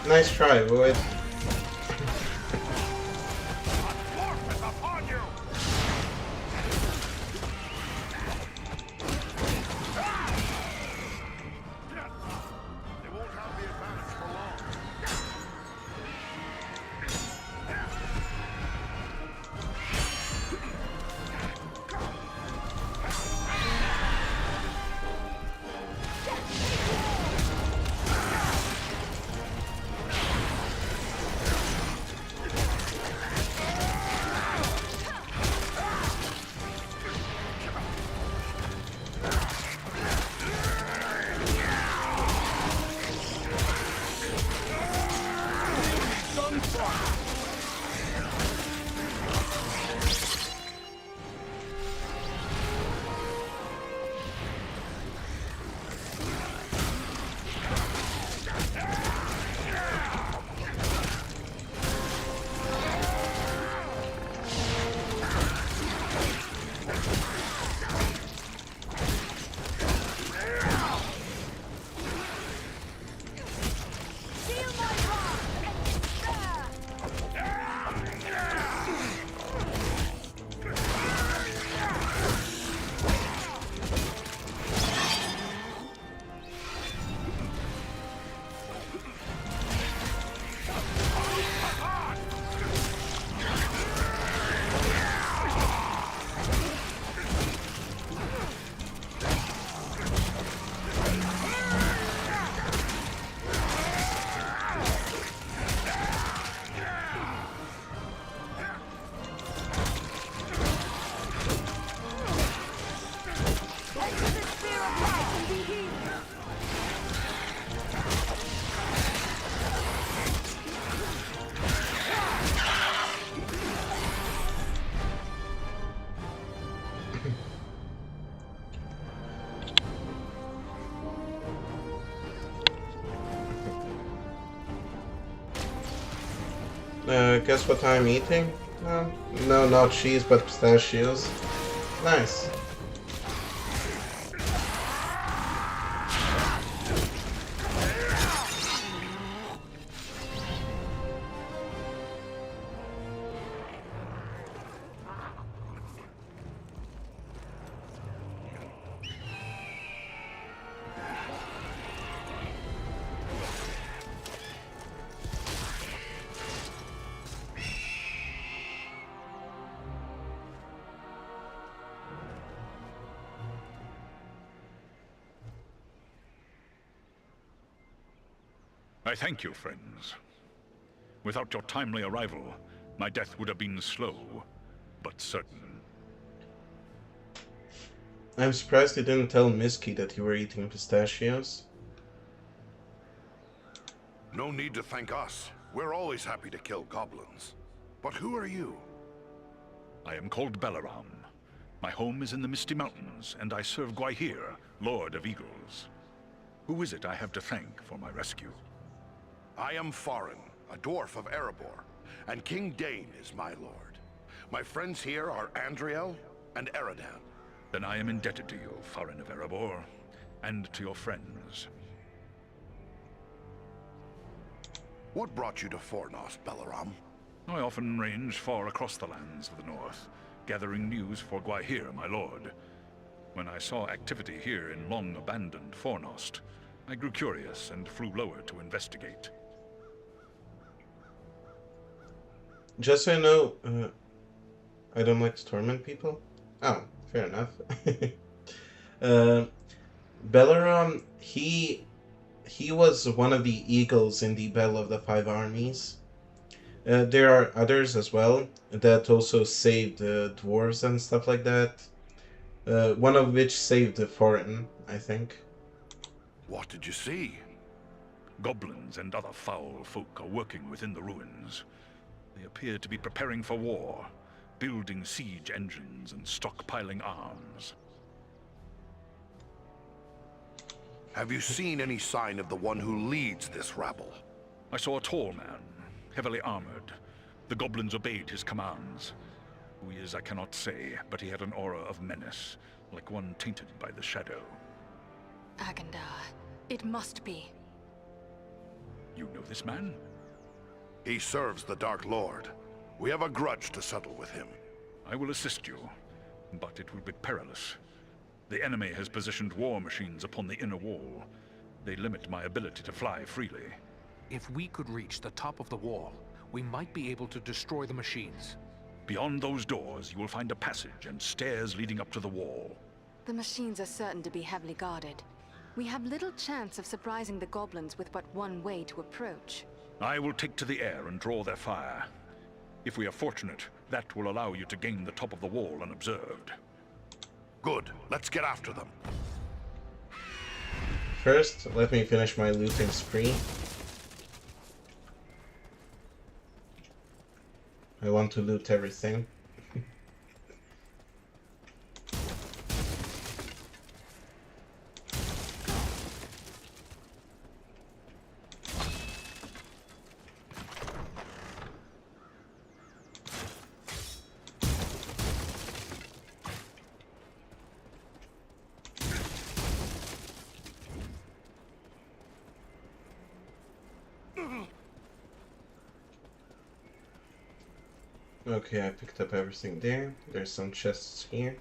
Nice try, Void. guess what I'm eating? No, not cheese, but pistachios. Nice. I thank you, friends. Without your timely arrival, my death would have been slow, but certain. I'm surprised you didn't tell Miski that you were eating pistachios. No need to thank us. We're always happy to kill goblins. But who are you? I am called Balaram. My home is in the Misty Mountains, and I serve Gwaihir, Lord of Eagles. Who is it I have to thank for my rescue? I am Farin, a dwarf of Erebor, and King Dane is my lord. My friends here are Andriel and Eridan. Then I am indebted to you, Farin of Erebor, and to your friends. What brought you to Fornost, Balaram? I often range far across the lands of the north, gathering news for Gwaihir, my lord. When I saw activity here in long-abandoned Fornost, I grew curious and flew lower to investigate. Just so you know, I don't like to torment people. Oh, fair enough. Balaram, he was one of the eagles in the Battle of the Five Armies. There are others as well that also saved dwarves and stuff like that. One of which saved the foreign, I think. What did you see? Goblins and other foul folk are working within the ruins. They appear to be preparing for war, building siege engines and stockpiling arms. Have you seen any sign of the one who leads this rabble? I saw a tall man, heavily armored. The goblins obeyed his commands. Who he is, I cannot say, but he had an aura of menace, like one tainted by the shadow. Agandar, it must be. You know this man? He serves the Dark Lord. We have a grudge to settle with him. I will assist you, but it will be perilous. The enemy has positioned war machines upon the inner wall. They limit my ability to fly freely. If we could reach the top of the wall, we might be able to destroy the machines. Beyond those doors, you will find a passage and stairs leading up to the wall. The machines are certain to be heavily guarded. We have little chance of surprising the goblins with but one way to approach. I will take to the air and draw their fire. If we are fortunate, that will allow you to gain the top of the wall unobserved. Good. Let's get after them. First, let me finish my looting spree. I want to loot everything. Okay, I picked up everything there. There's some chests here.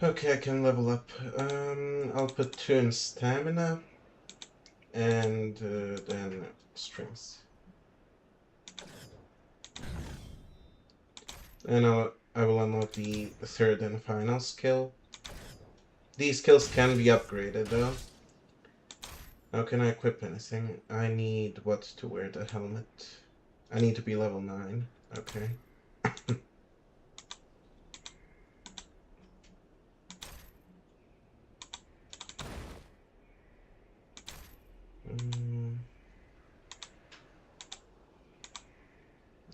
Okay, I can level up. I'll put 2 in stamina and then strength. And I will unlock the third and final skill. These skills can be upgraded though. How can I equip anything? I need what to wear the helmet. I need to be level 9. Okay.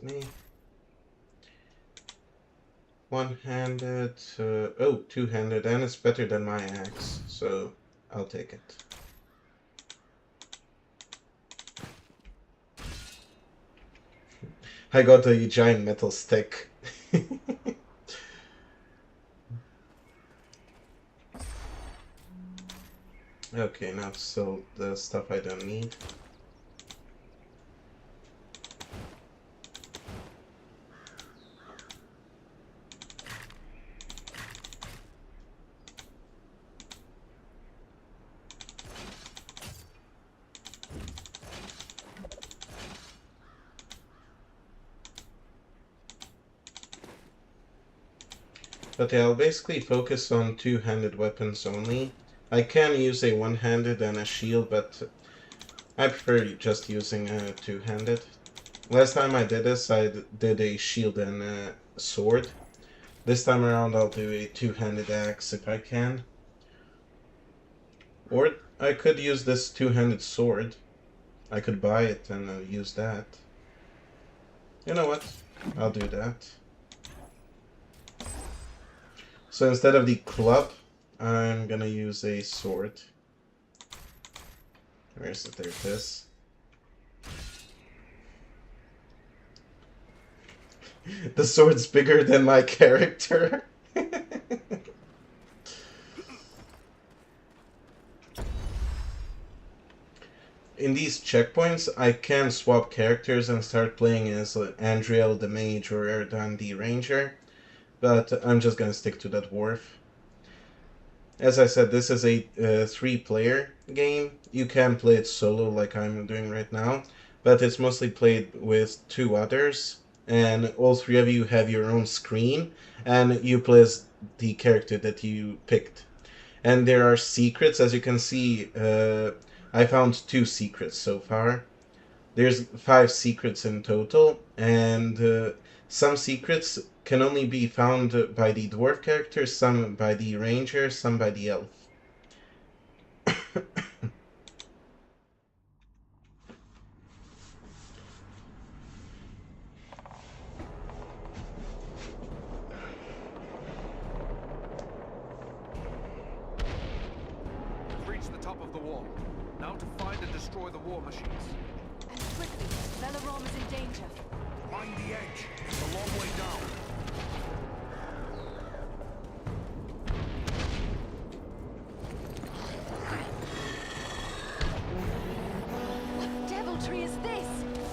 Me. One-handed, oh, two-handed, and it's better than my axe, so I'll take it. I got a giant metal stick. Okay, now still the stuff I don't need. But yeah, I'll basically focus on two-handed weapons only. I can use a one-handed and a shield, but I prefer just using a two-handed. Last time I did this, I did a shield and a sword. This time around I'll do a two-handed axe if I can. Or I could use this two-handed sword. I could buy it and use that. You know what? I'll do that. So instead of the club, I'm gonna use a sword. Where's it? There it is. The sword's bigger than my character. In these checkpoints, I can swap characters and start playing as Andriel the Mage or Erdan the Ranger. But I'm just gonna stick to that dwarf. As I said, this is a 3-player game. You can play it solo like I'm doing right now, but it's mostly played with 2 others, and all 3 of you have your own screen, and you play as the character that you picked. And there are secrets, as you can see. I found 2 secrets so far. There's 5 secrets in total, and some secrets can only be found by the dwarf character, some by the ranger, some by the elf. We've reached the top of the wall. Now to find and destroy the war machines. And quickly, Velarom is in danger. Mind the edge. It's a long way down. What deviltry is this?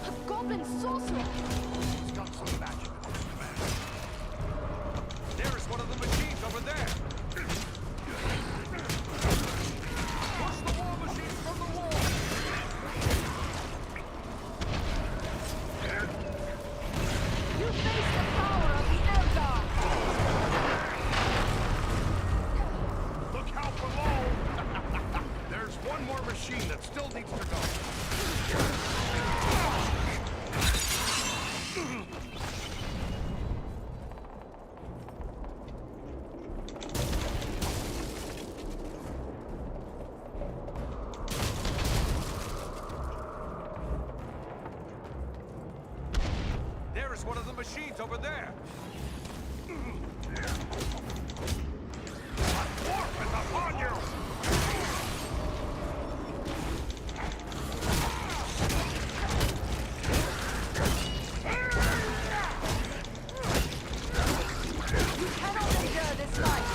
A goblin sorcerer! It's got some magic. There is one of the machines over there. Push the war machines from the wall. You face the power of the Eldar! Look out below! There's one more machine that still needs to go. There is one of the machines over there. A dwarf is upon you! You cannot endure this life!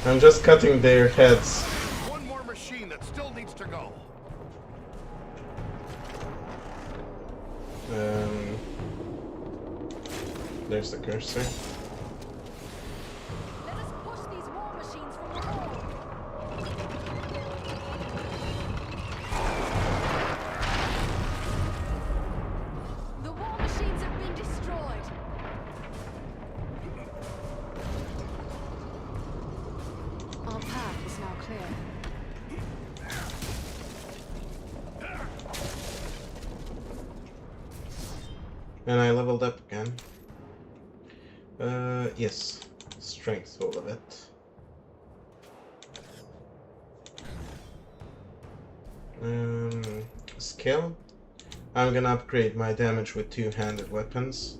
I'm just cutting their heads. One more machine that still needs to go. Where's the cursor? Let us push these war machines from the wall. The war machines have been destroyed. Our path is now clear. And I leveled up again. Yes. Strength, all of it. Skill. I'm gonna upgrade my damage with two-handed weapons.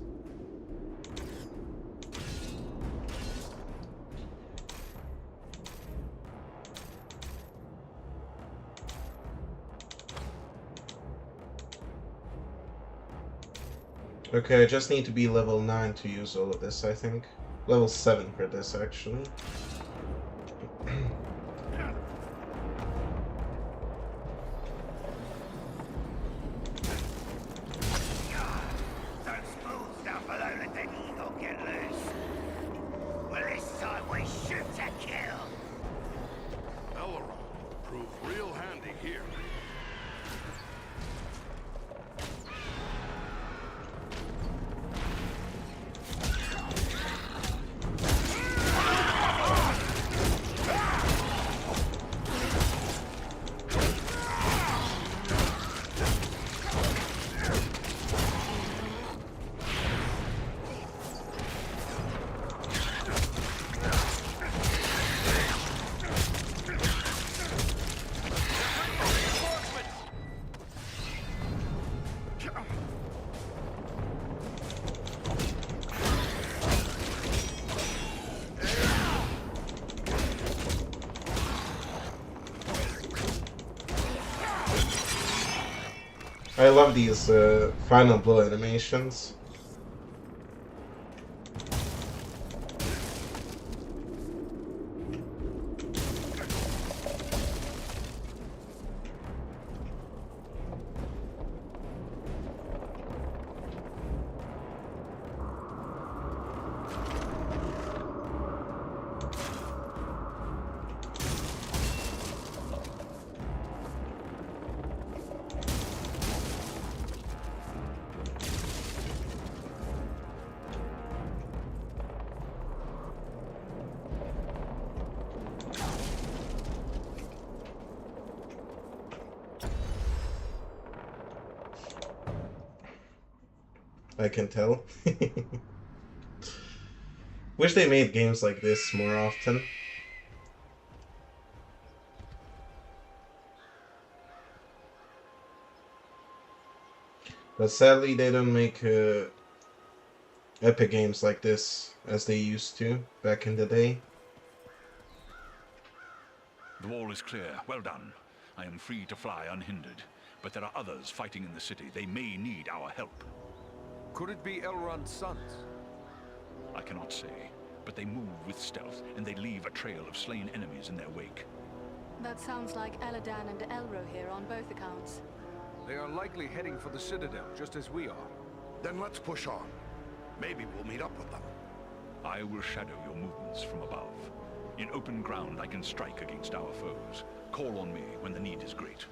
Okay, I just need to be level 9 to use all of this, I think. Level 7 for this, actually. That smooth stuff alone let that eagle get loose. Well, this time we shoot to kill. Elrond proved real handy here. I love these final blow animations. I can tell. Wish they made games like this more often. But sadly they don't make epic games like this as they used to back in the day. The wall is clear. Well done. I am free to fly unhindered. But there are others fighting in the city. They may need our help. Could it be Elrond's sons? I cannot say, but they move with stealth, and they leave a trail of slain enemies in their wake. That sounds like Eladan and Elrohir on both accounts. They are likely heading for the Citadel, just as we are. Then let's push on. Maybe we'll meet up with them. I will shadow your movements from above. In open ground, I can strike against our foes. Call on me when the need is great.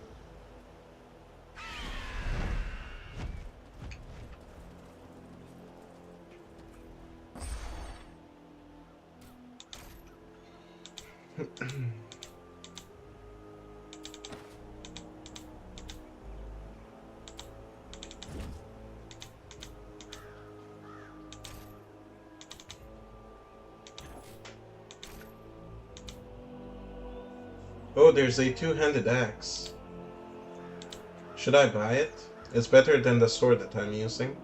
Oh, there's a two-handed axe. Should I buy it? It's better than the sword that I'm using.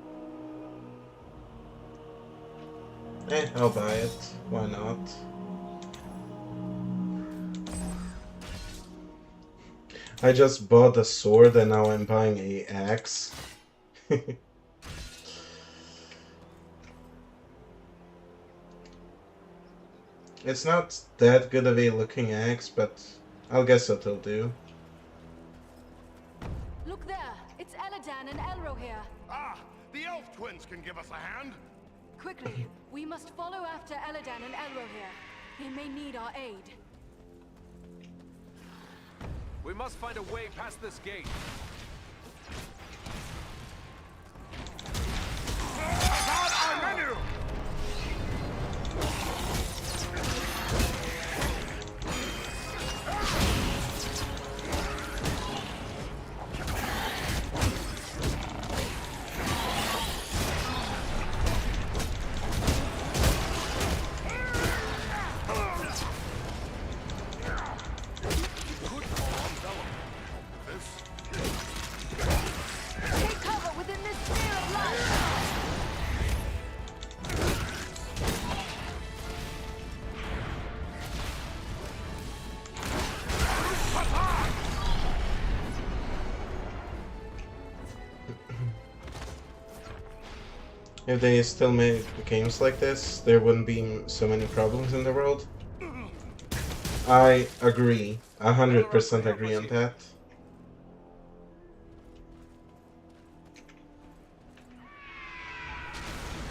I'll buy it. Why not? I just bought a sword and now I'm buying a axe. It's not that good of a looking axe, but I guess it'll do. Look there! It's Eladan and Elrohir. Ah, the elf twins can give us a hand. Quickly, we must follow after Eladan and Elro here. They may need our aid. We must find a way past this gate. Our menu! Take cover within this sphere of light! If they still made games like this, there wouldn't be so many problems in the world. I agree. 100% agree on that.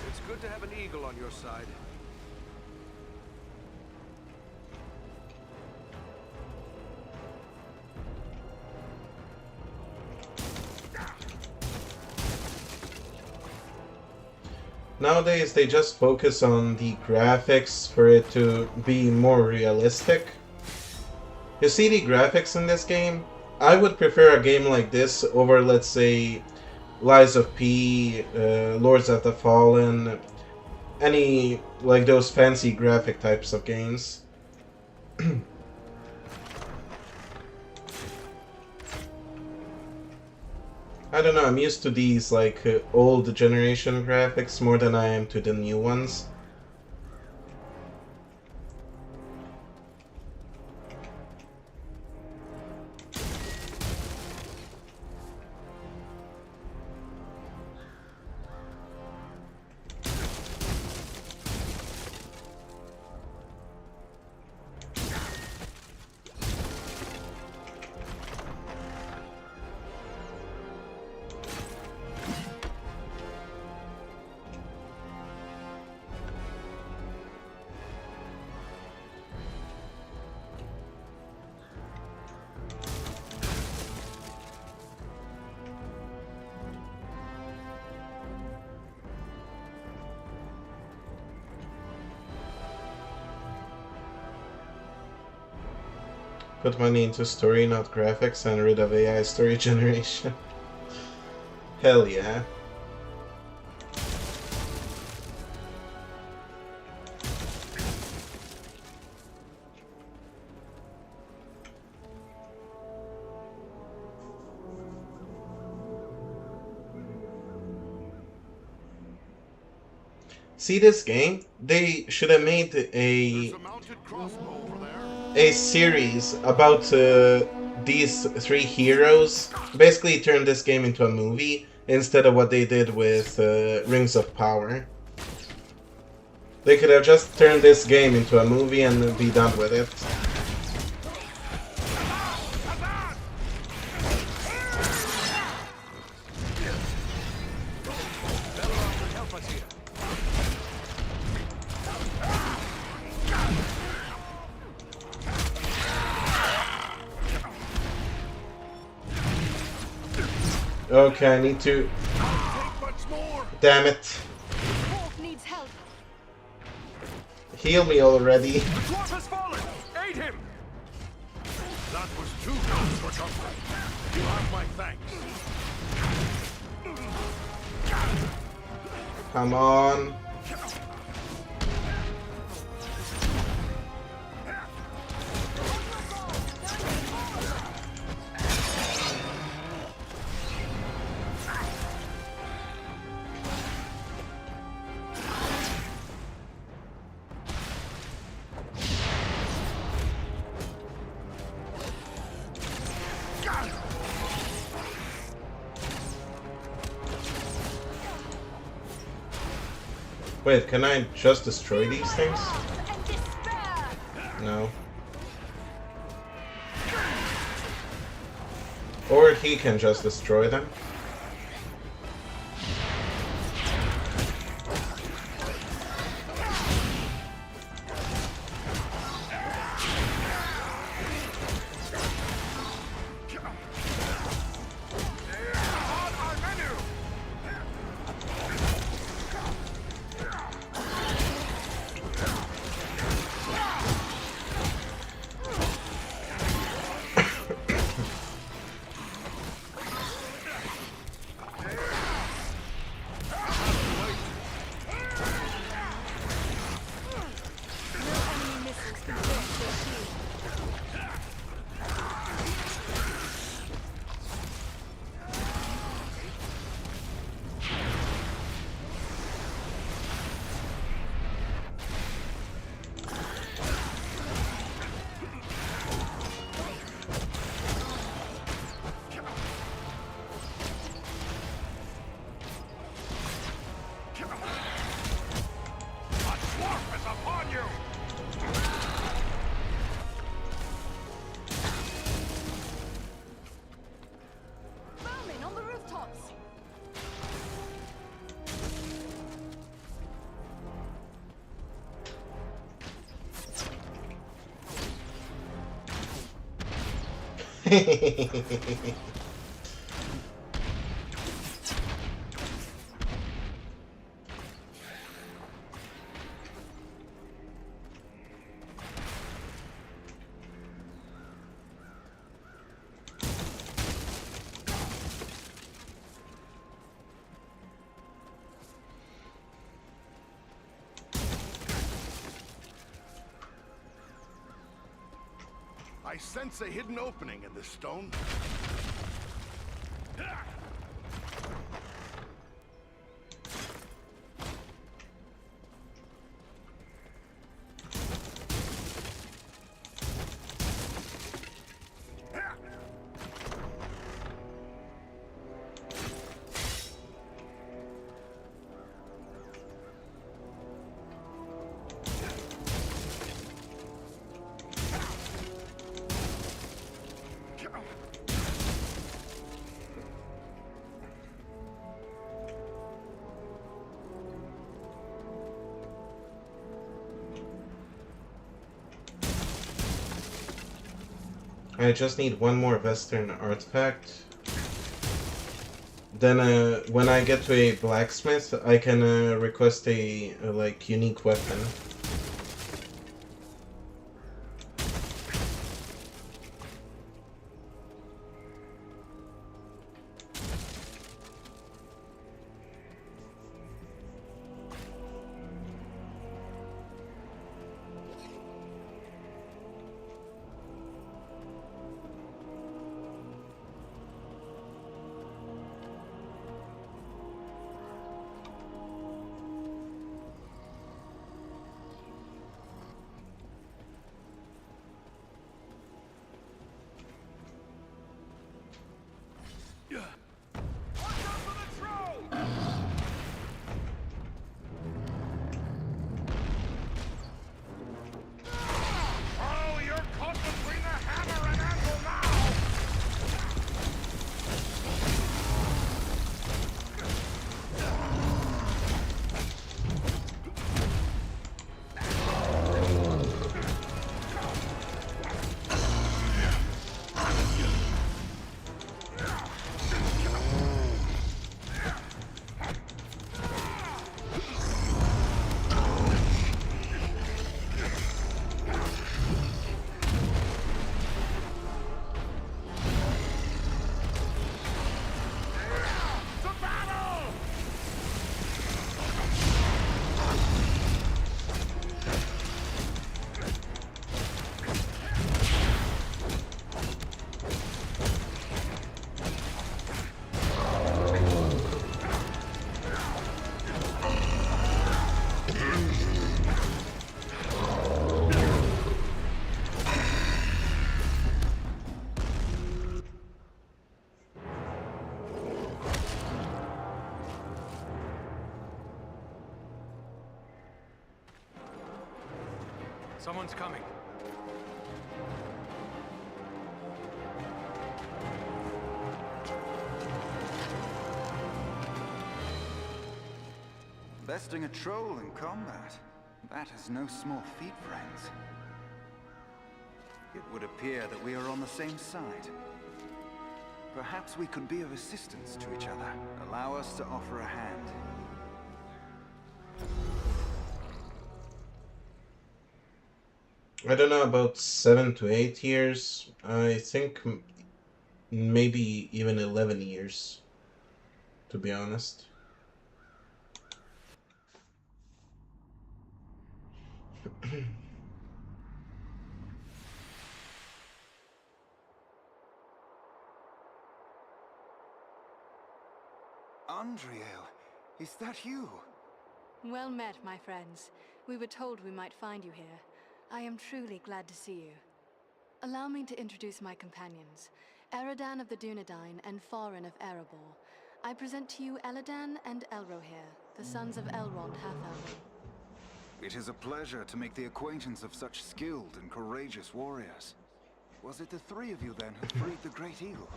It's good to have an eagle on your side. Nowadays, they just focus on the graphics for it to be more realistic. You see the graphics in this game? I would prefer a game like this over, let's say, Lies of P, Lords of the Fallen, any, like, those fancy graphic types of games. I don't know, I'm used to these, like, old generation graphics more than I am to the new ones. Put money into story, not graphics, and rid of AI story generation. Hell yeah. See this game? They should have made a series about these three heroes. Basically turn this game into a movie instead of what they did with Rings of Power. They could have just turned this game into a movie and be done with it. Okay, I need to... Damn it. Wolf needs help. Heal me already. The dwarf has fallen! Aid him! That was too good for comfort. You have my thanks. Come on. Wait, can I just destroy these things? No. Or he can just destroy them. I sense a hidden opening in this stone. I just need one more Western artifact. Then, when I get to a blacksmith, I can request a like unique weapon. Someone's coming. Besting a troll in combat. That is no small feat, friends. It would appear that we are on the same side. Perhaps we could be of assistance to each other. Allow us to offer a hand. I don't know, about 7 to 8 years. I think maybe even 11 years, to be honest. Andriel, is that you? Well met, my friends. We were told we might find you here. I am truly glad to see you. Allow me to introduce my companions, Eridan of the Dunedain and Farin of Erebor. I present to you Eladan and Elrohir, the sons of Elrond Half-Elven. It is a pleasure to make the acquaintance of such skilled and courageous warriors. Was it the three of you then who freed the Great Eagle?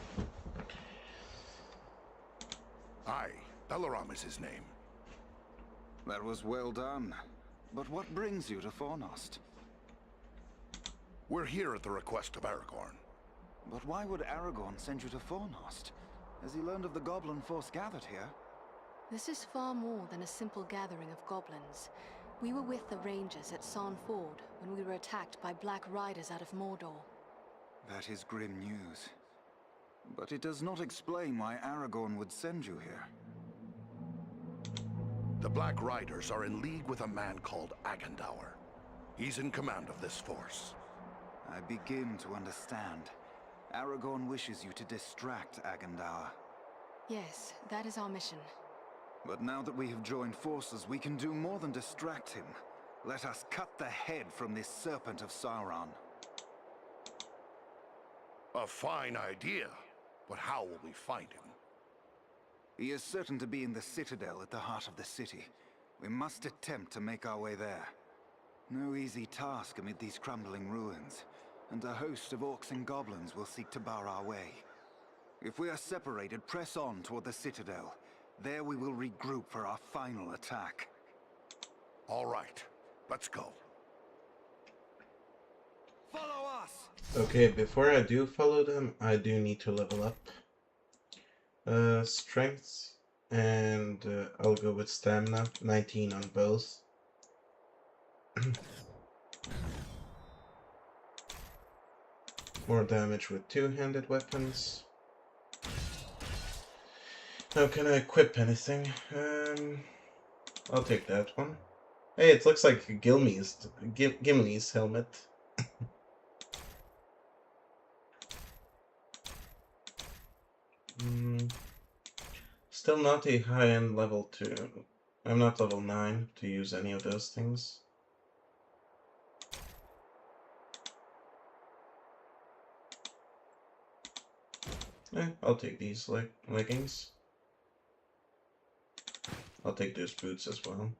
Aye, Belaram is his name. That was well done. But what brings you to Fornost? We're here at the request of Aragorn. But why would Aragorn send you to Fornost? Has he learned of the goblin force gathered here? This is far more than a simple gathering of goblins. We were with the Rangers at Sarn Ford when we were attacked by Black Riders out of Mordor. That is grim news. But it does not explain why Aragorn would send you here. The Black Riders are in league with a man called Agandaur. He's in command of this force. I begin to understand. Aragorn wishes you to distract Agandaur. Yes, that is our mission. But now that we have joined forces, we can do more than distract him. Let us cut the head from this serpent of Sauron. A fine idea, but how will we find him? He is certain to be in the Citadel at the heart of the city. We must attempt to make our way there. No easy task amid these crumbling ruins, and a host of orcs and goblins will seek to bar our way. If we are separated, press on toward the Citadel. There we will regroup for our final attack. All right, let's go. Follow us! Okay, before I do follow them, I do need to level up. Strength, and I'll go with stamina, 19 on both. More damage with two-handed weapons. Now, can I equip anything? I'll take that one. Hey, it looks like Gimli's helmet. Still not a high-end level 2. I'm not level 9 to use any of those things. I'll take these leggings. I'll take those boots as well.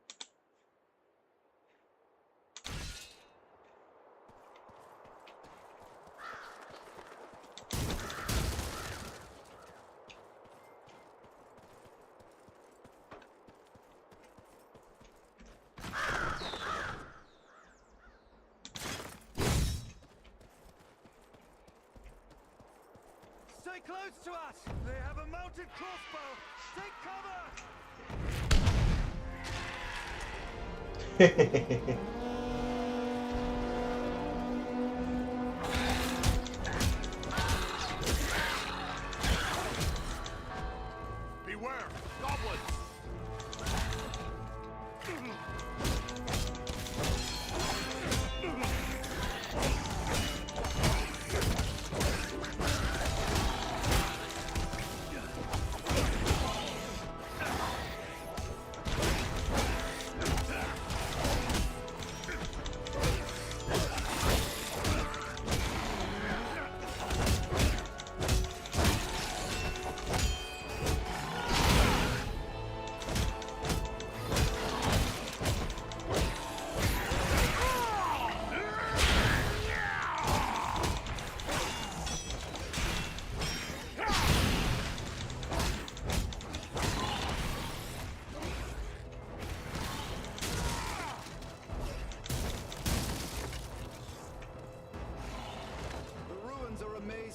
Stay close to us! They have a mounted crossbow! Take cover! Beware, goblins!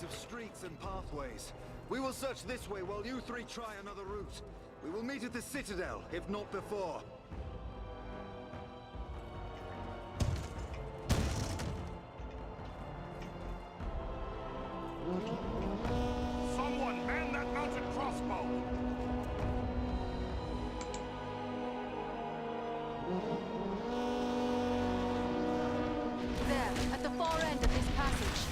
Of streets and pathways. We will search this way while you three try another route. We will meet at the Citadel, if not before. Someone man that mounted crossbow! There, at the far end of this passage.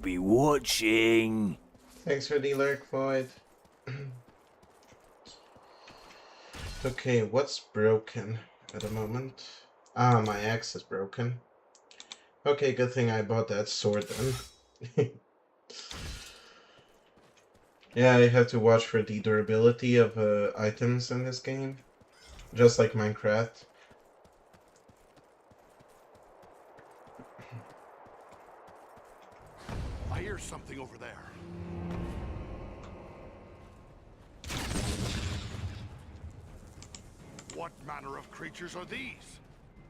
be watching. Thanks for the lurk, Void. Okay, what's broken at the moment? Ah, my axe is broken. Okay, good thing I bought that sword then. Yeah, I have to watch for the durability of items in this game. Just like Minecraft. I hear something over there. What manner of creatures are these?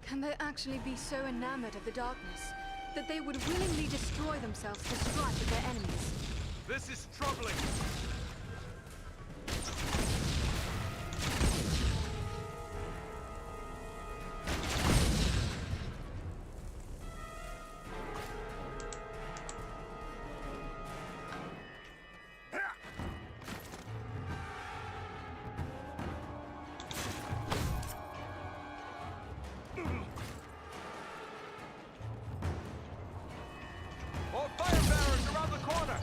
Can they actually be so enamored of the darkness that they would willingly destroy themselves to strike at their enemies? This is troubling. More fire barrels around the corner.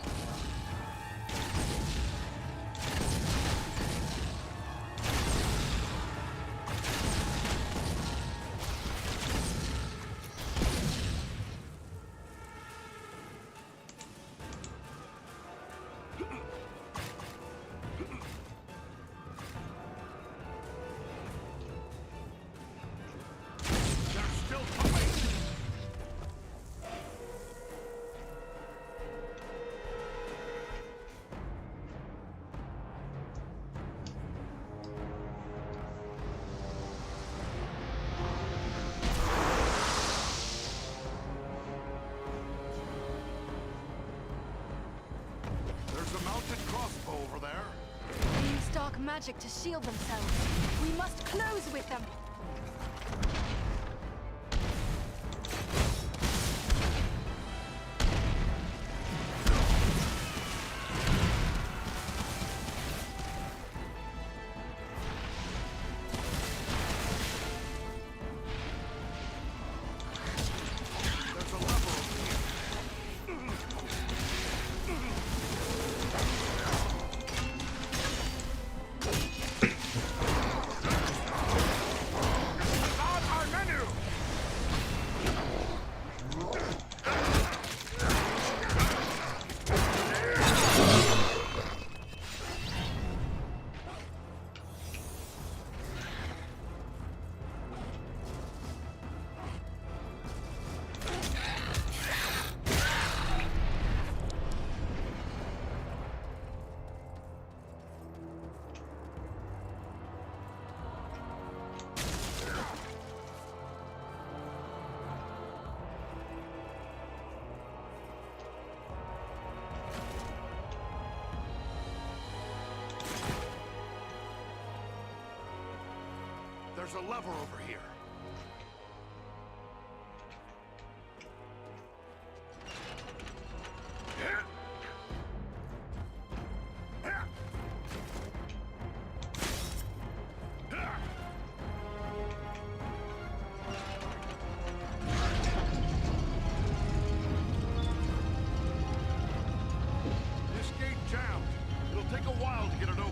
There's a mounted crossbow over there. They use dark magic to shield themselves. We must close with them. There's a lever over here. On our menu! There's a lever over here. This gate jammed. It'll take a while to get it open.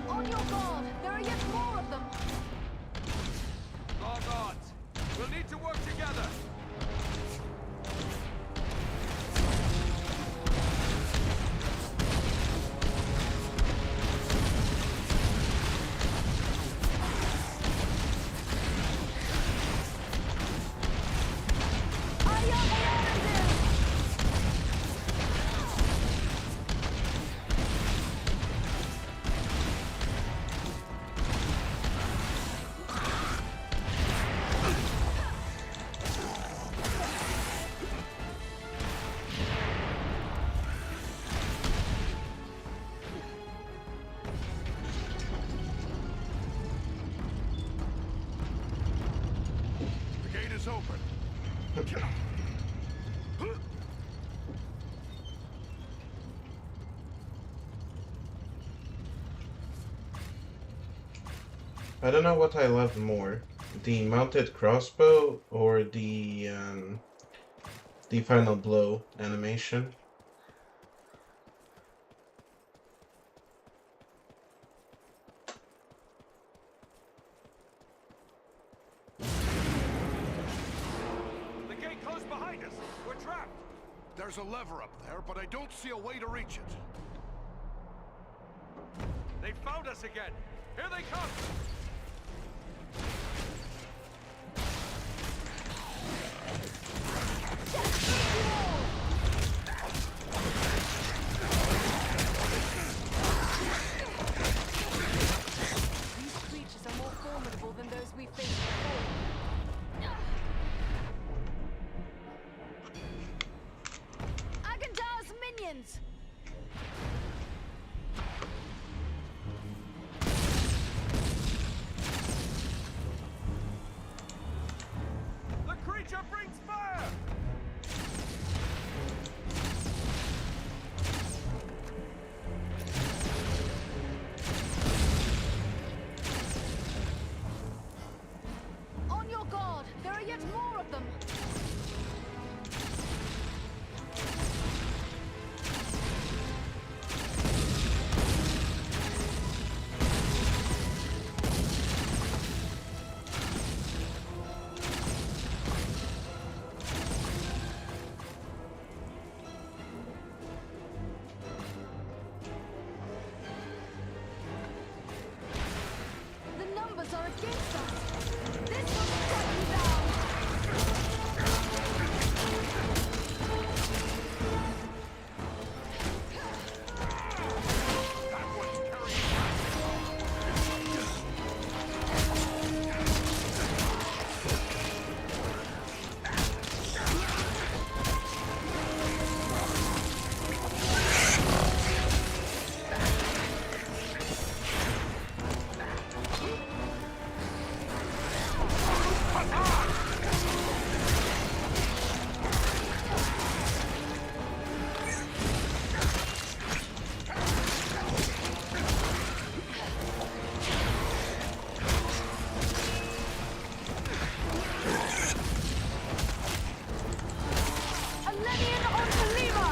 On your guard! There are yet more of them! All gods. We'll need to work together. The gate is open. I don't know what I love more. the mounted crossbow or the final blow animation? The gate closed behind us. We're trapped. There's a lever up there, but I don't see a way to reach it. They found us again. Here they come. These creatures are more formidable than those we faced before. Agandar's minions! The creature brings fire! On your guard! There are yet more of them! The numbers are against us! This will shut you down! Alenian onto Lima!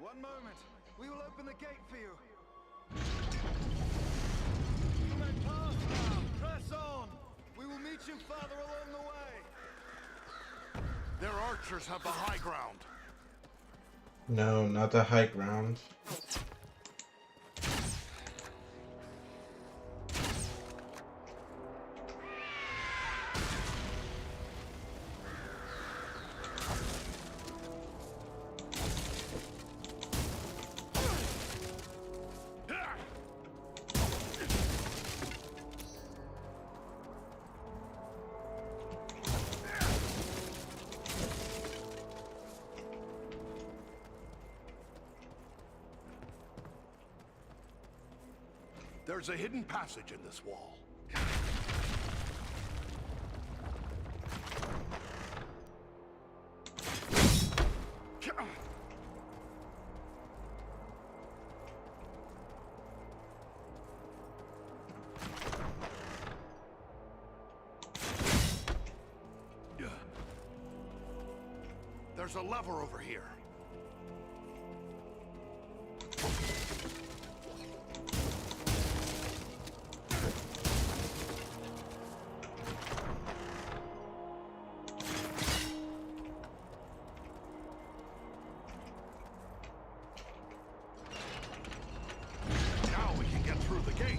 One moment. We will open the gate for you. You may pass now. Press on. We will meet you farther along the way. Their archers have the high ground. No, not the high ground. There's a hidden passage in this wall. There's a lever over here. Now we can get through the gate.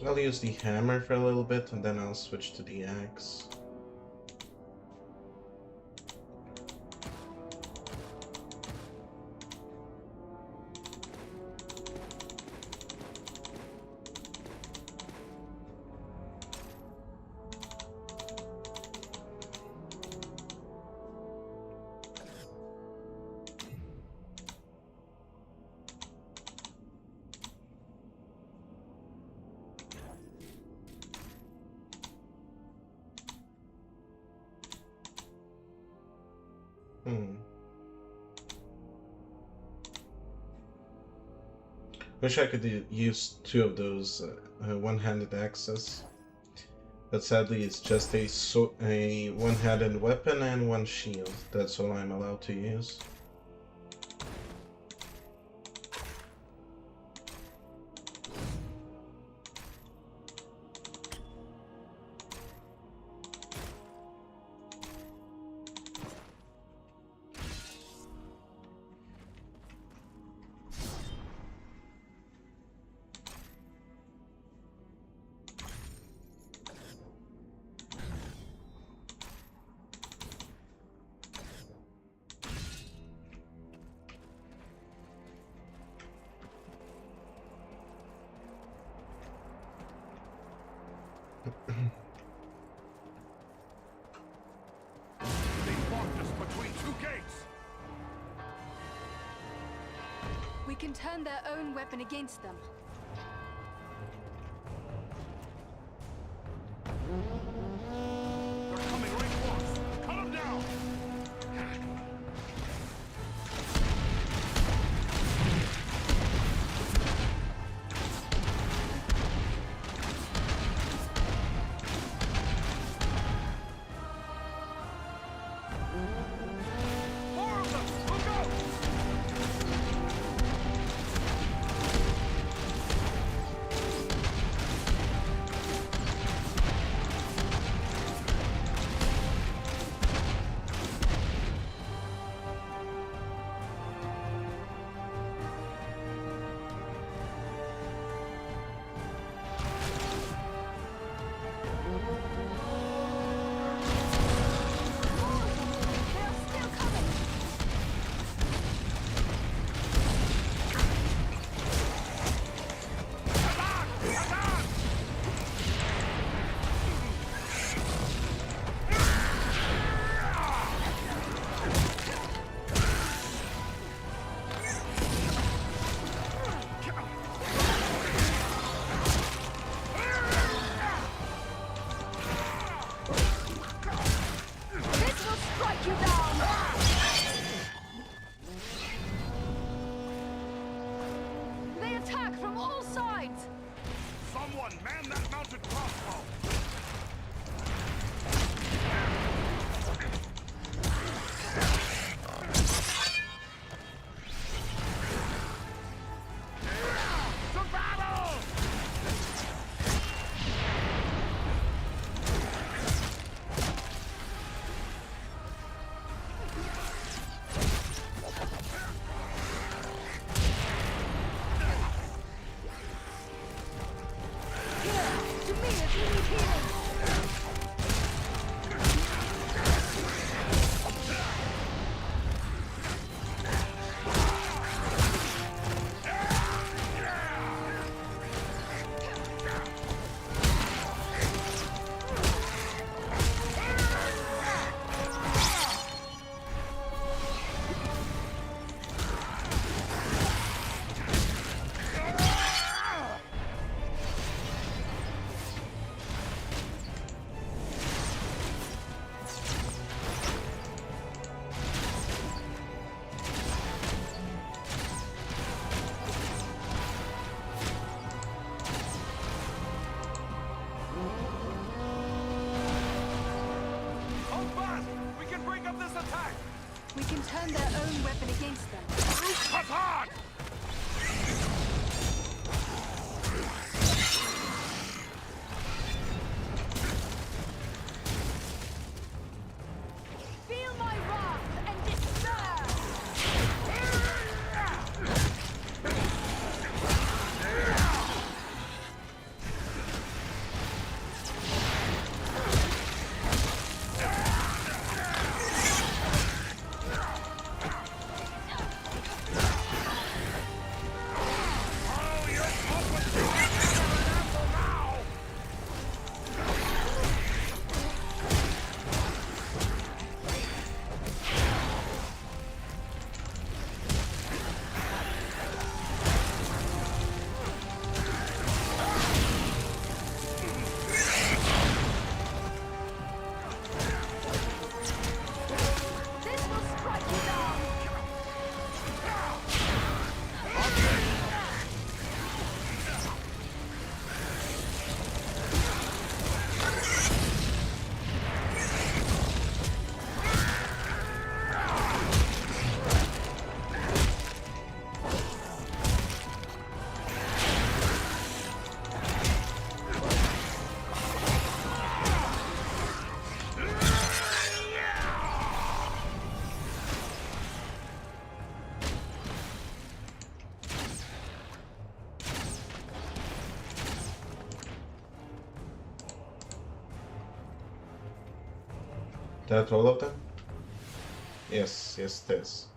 I'll use the hammer for a little bit and then I'll switch to the axe. Wish I could use two of those one-handed axes, but sadly it's just a one-handed weapon and one shield. That's all I'm allowed to use. They blocked us between two gates. We can turn their own weapon against them. They're coming right for us. Cut them down. More of them. Look out! This will strike you down! They attack from all sides! Someone man that mounted crossbow. To battle! To me, if you need healing! Hold fast! We can break up this attack! We can turn their own weapon against them. Cut hard! Feel my wrath and despair! That all of them? Yes, yes, this.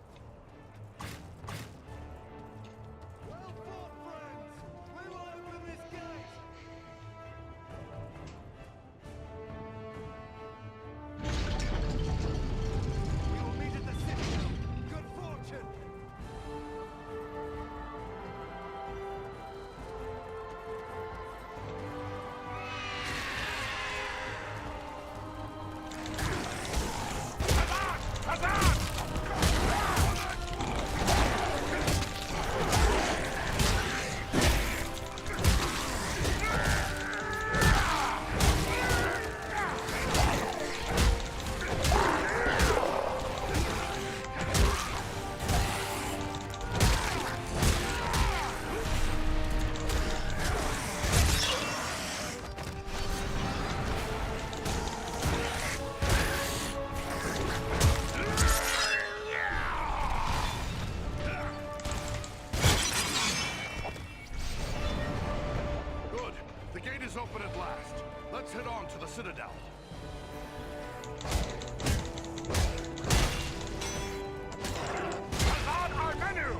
Open at last. Let's head on to the Citadel. On our menu!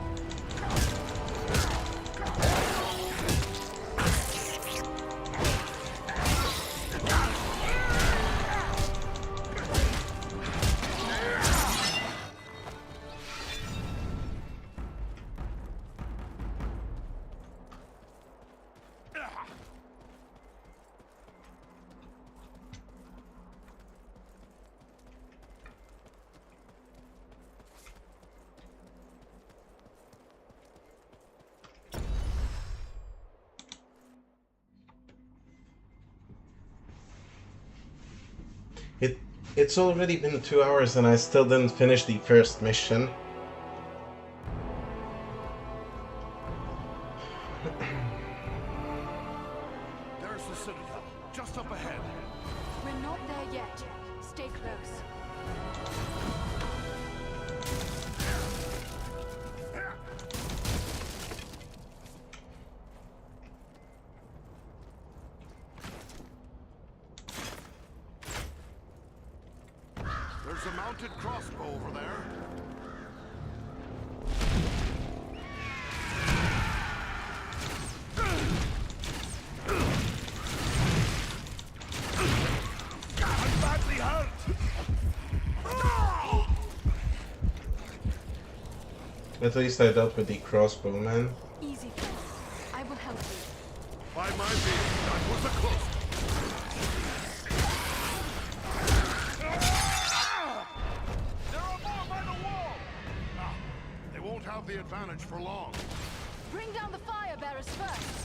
It's already been 2 hours and I still didn't finish the first mission. There's the Citadel, just up ahead. We're not there yet. Stay close. There's a mounted crossbow over there. I'm badly hurt! At least I dealt with the crossbow man. Easy, friend. I will help you. By my being, that was a close. There are more by the wall! Ah, they won't have the advantage for long. Bring down the fire bearers first.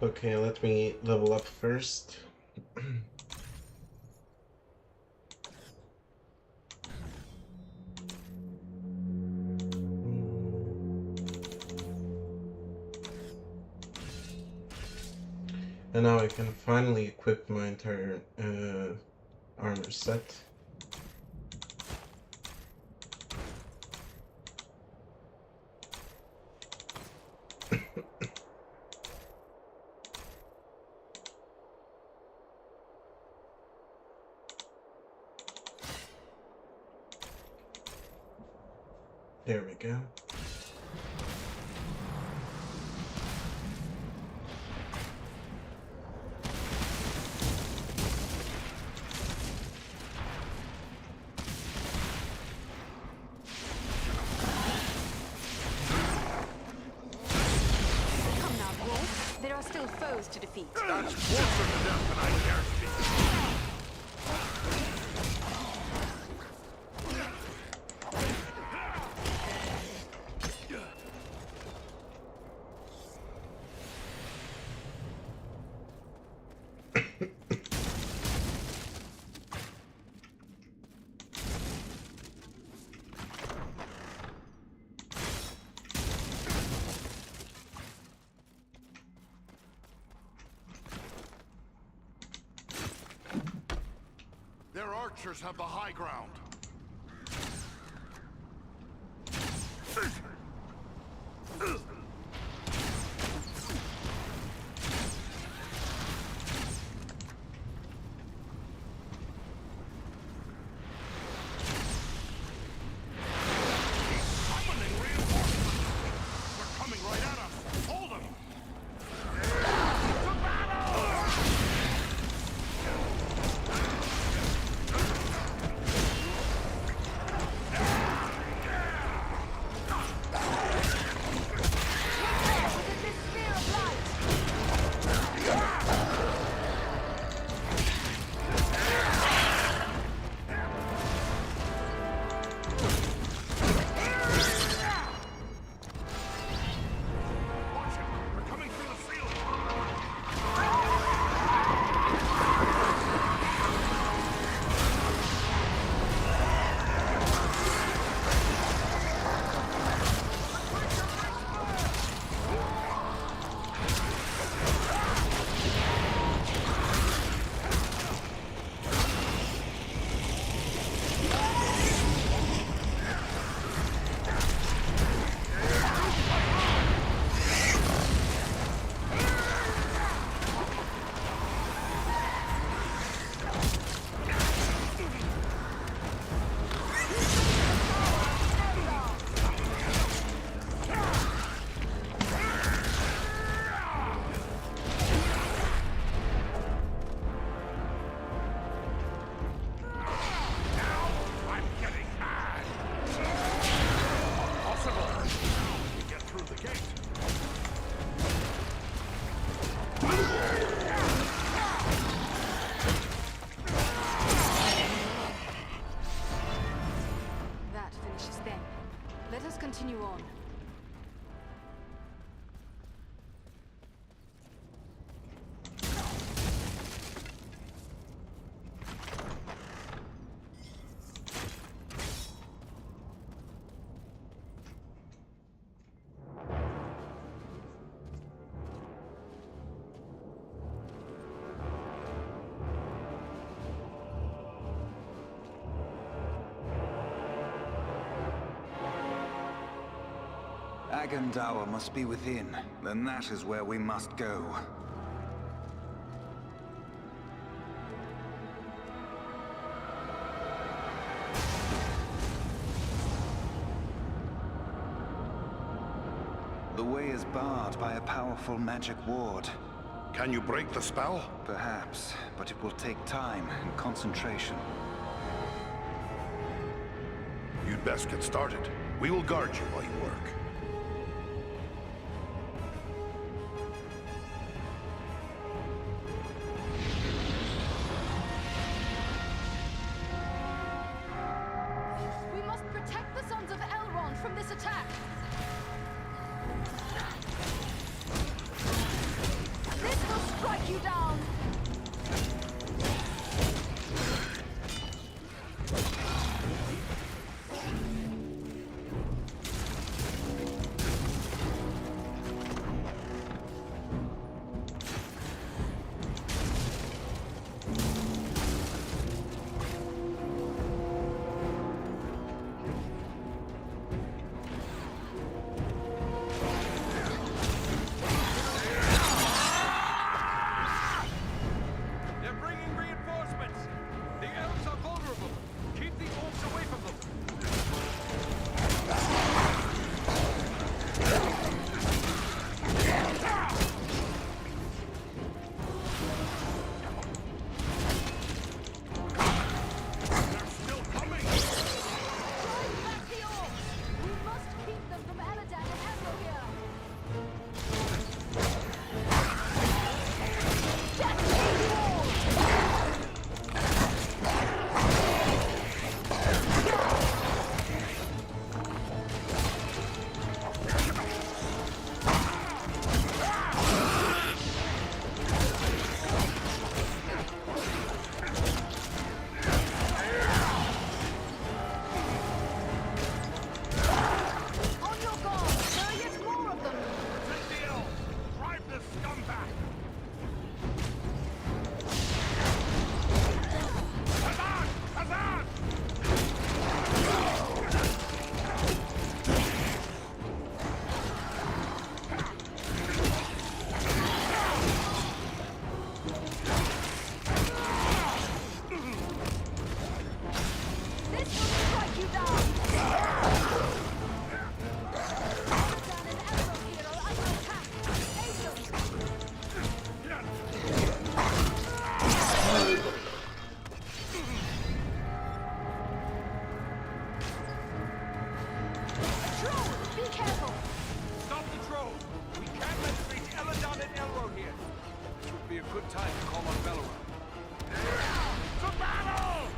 Okay, let me level up first. And now I can finally equip my entire armor set. There we go. foes to defeat. That's closer to death than I dare speak. Their archers have the high ground. Summoning reinforcements! They're coming right at us! Hold them! To battle! That finishes them. Let us continue on. Agandawa must be within. Then that is where we must go. The way is barred by a powerful magic ward. Can you break the spell? Perhaps, but it will take time and concentration. You'd best get started. We will guard you while you work. We must protect the Sons of Elrond from this attack. This will strike you down. a good time to call on Belleroth. To battle!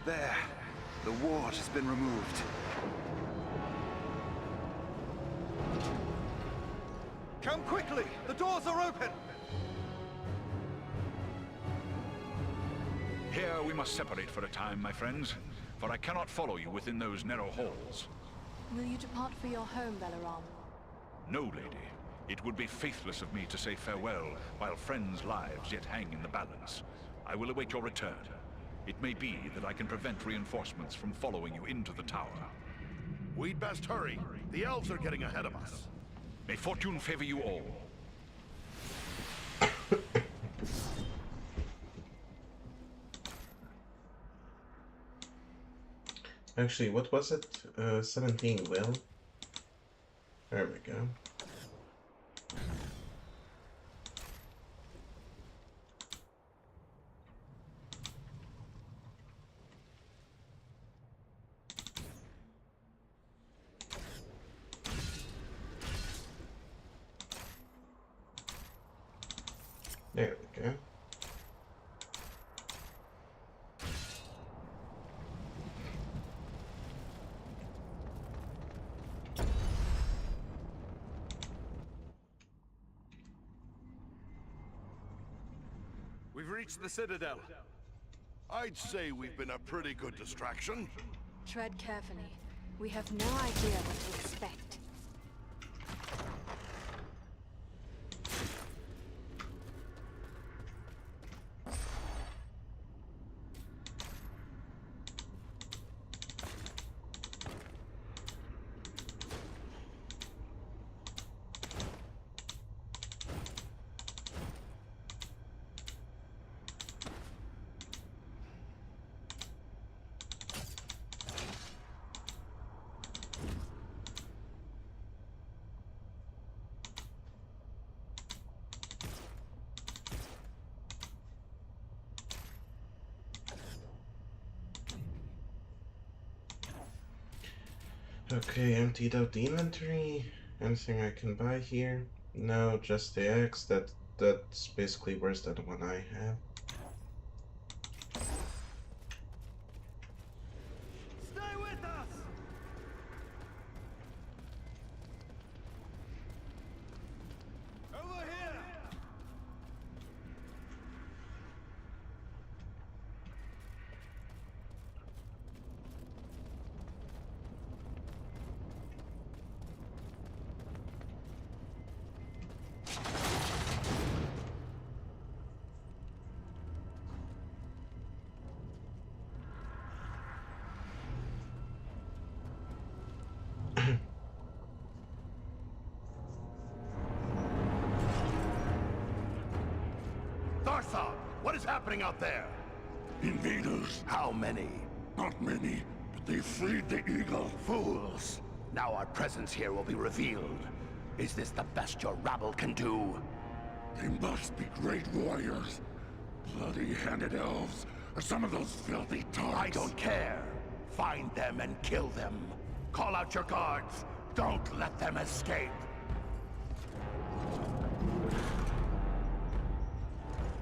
There. The ward has been removed. Come quickly! The doors are open! Here we must separate for a time, my friends, for I cannot follow you within those narrow halls. Will you depart for your home, Belleroth? No, lady. It would be faithless of me to say farewell while friends' lives yet hang in the balance. I will await your return. It may be that I can prevent reinforcements from following you into the tower. We'd best hurry. The elves are getting ahead of us. May fortune favor you all. Actually, what was it? 17 will. There we go. There we go. We've reached the Citadel. I'd say we've been a pretty good distraction. Tread carefully. We have no idea what to expect. Okay, emptied out the inventory. Anything I can buy here? No, just the axe. That's basically worse than the one I have. Stay with us! Over here! Tharthar, what is happening out there? Invaders. How many? Not many, but they freed the eagle. Fools. Now our presence here will be revealed. Is this the best your rabble can do? They must be great warriors. Bloody-handed elves, or some of those filthy tarts. I don't care. Find them and kill them. Call out your guards. Don't let them escape.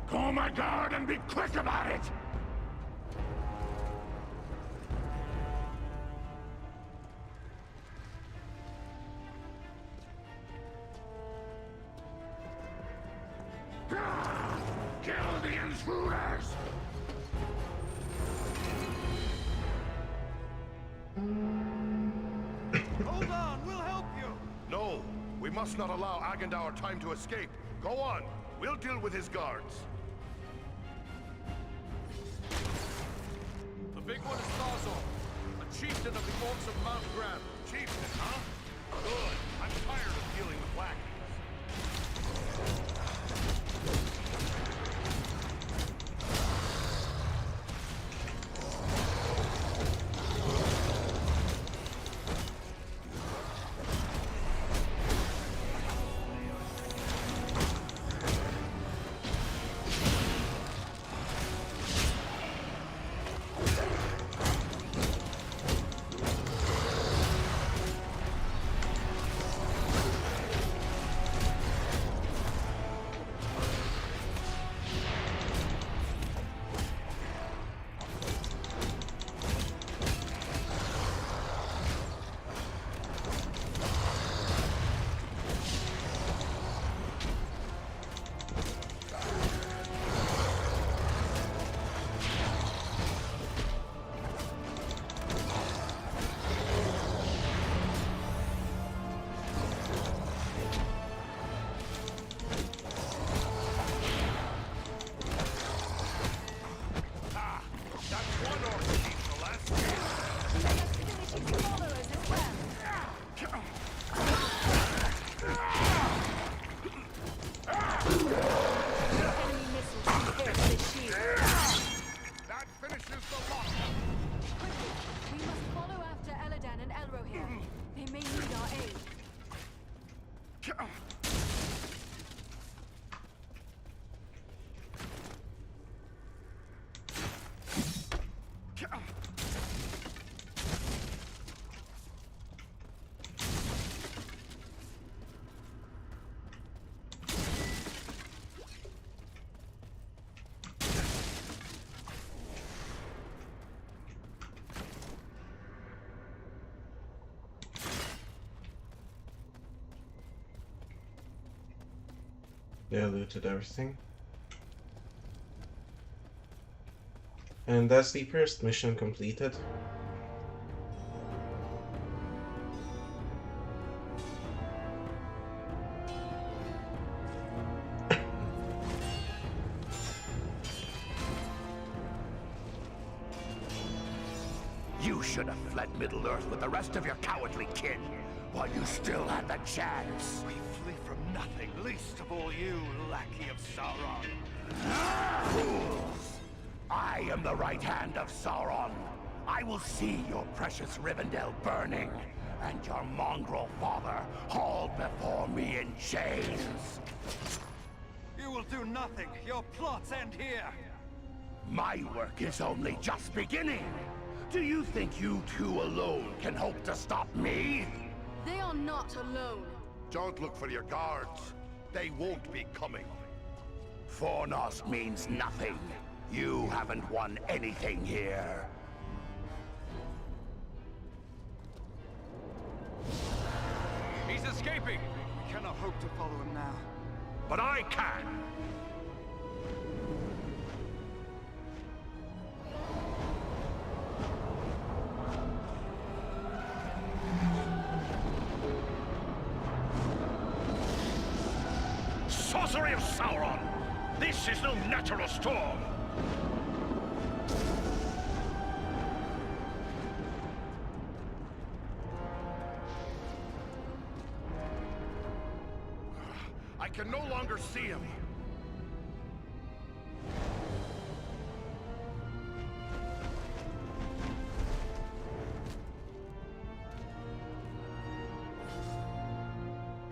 Call my guard and be quick about it! Kill the intruders! We must not allow Agendaur time to escape. Go on. We'll deal with his guards. The big one is Tharzor, a chieftain of the Orcs of Mount Graham. Chieftain, huh? Good. I'm tired of dealing with lackeys. Yeah, looted everything. And that's the first mission completed. You should have fled Middle-earth with the rest of your cowardly kin, while you still had the chance. We flee from nothing, least of all you, lackey of Sauron. Fools! I am the right hand of Sauron. I will see your precious Rivendell burning, and your mongrel father hauled before me in chains. You will do nothing. Your plots end here. My work is only just beginning. Do you think you two alone can hope to stop me? They are not alone. Don't look for your guards. They won't be coming. Fornost means nothing. You haven't won anything here. He's escaping. We cannot hope to follow him now. But I can. Sorcery of Sauron! This is no natural storm! I can no longer see him.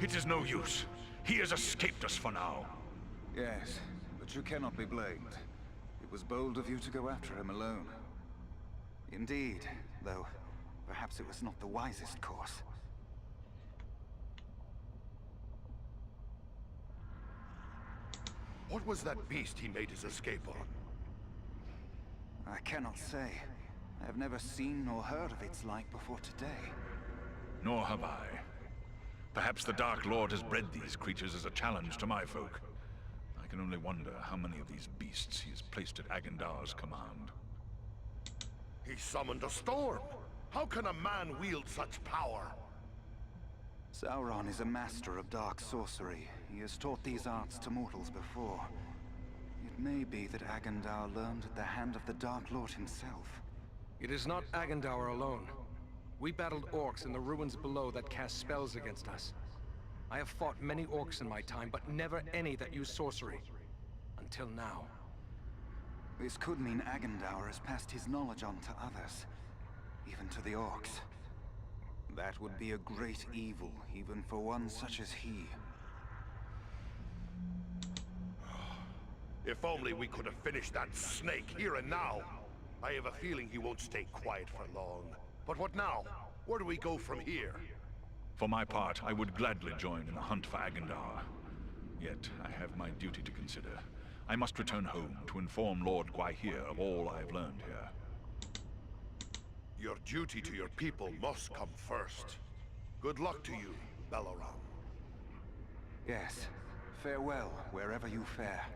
It is no use. He has escaped us for now. Yes, but you cannot be blamed. It was bold of you to go after him alone. Indeed, though perhaps it was not the wisest course. What was that beast he made his escape on? I cannot say. I have never seen nor heard of its like before today. Nor have I. Perhaps the Dark Lord has bred these creatures as a challenge to my folk. I can only wonder how many of these beasts he has placed at Agendaur's command. He summoned a storm. How can a man wield such power? Sauron is a master of dark sorcery. He has taught these arts to mortals before. It may be that Agandaur learned at the hand of the Dark Lord himself. It is not Agandaur alone. We battled orcs in the ruins below that cast spells against us. I have fought many orcs in my time, but never any that use sorcery. Until now. This could mean Agandaur has passed his knowledge on to others. Even to the orcs. That would be a great evil, even for one such as he. If only we could have finished that snake here and now. I have a feeling he won't stay quiet for long. But what now? Where do we go from here? For my part, I would gladly join in the hunt for Agandaur. Yet, I have my duty to consider. I must return home to inform Lord Gwaihir of all I have learned here. Your duty to your people must come first. Good luck to you, Balaram. Yes. Farewell, wherever you fare.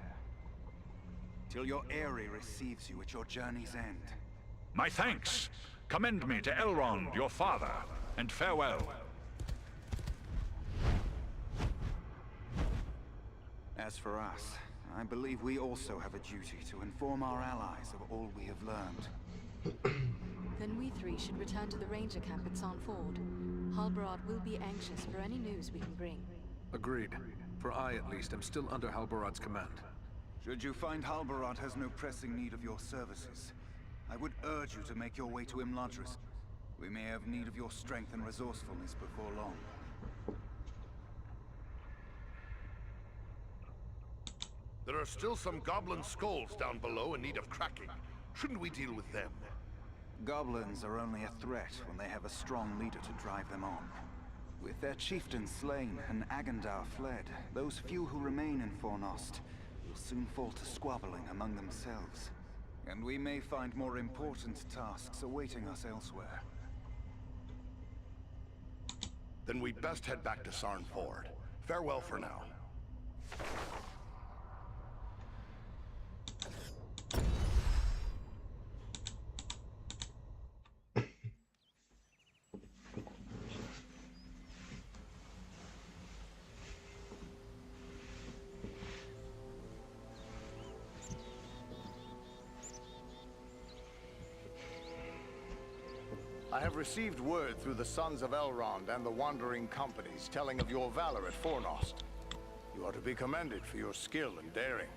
Till your Eyrie receives you at your journey's end. My thanks! Commend me to Elrond, your father, and farewell. As for us, I believe we also have a duty to inform our allies of all we have learned. Then we three should return to the ranger camp at Sarnford. Halbarad will be anxious for any news we can bring. Agreed. For I, at least, am still under Halbarad's command. Should you find Halbarad has no pressing need of your services, I would urge you to make your way to Imladris. We may have need of your strength and resourcefulness before long. There are still some goblin skulls down below in need of cracking. Shouldn't we deal with them? Goblins are only a threat when they have a strong leader to drive them on. With their chieftain slain and Agandaur fled, those few who remain in Fornost will soon fall to squabbling among themselves. And we may find more important tasks awaiting us elsewhere. Then we'd best head back to Sarnford. Farewell for now. I have received word through the Sons of Elrond and the Wandering Companies telling of your valor at Fornost. You are to be commended for your skill and daring.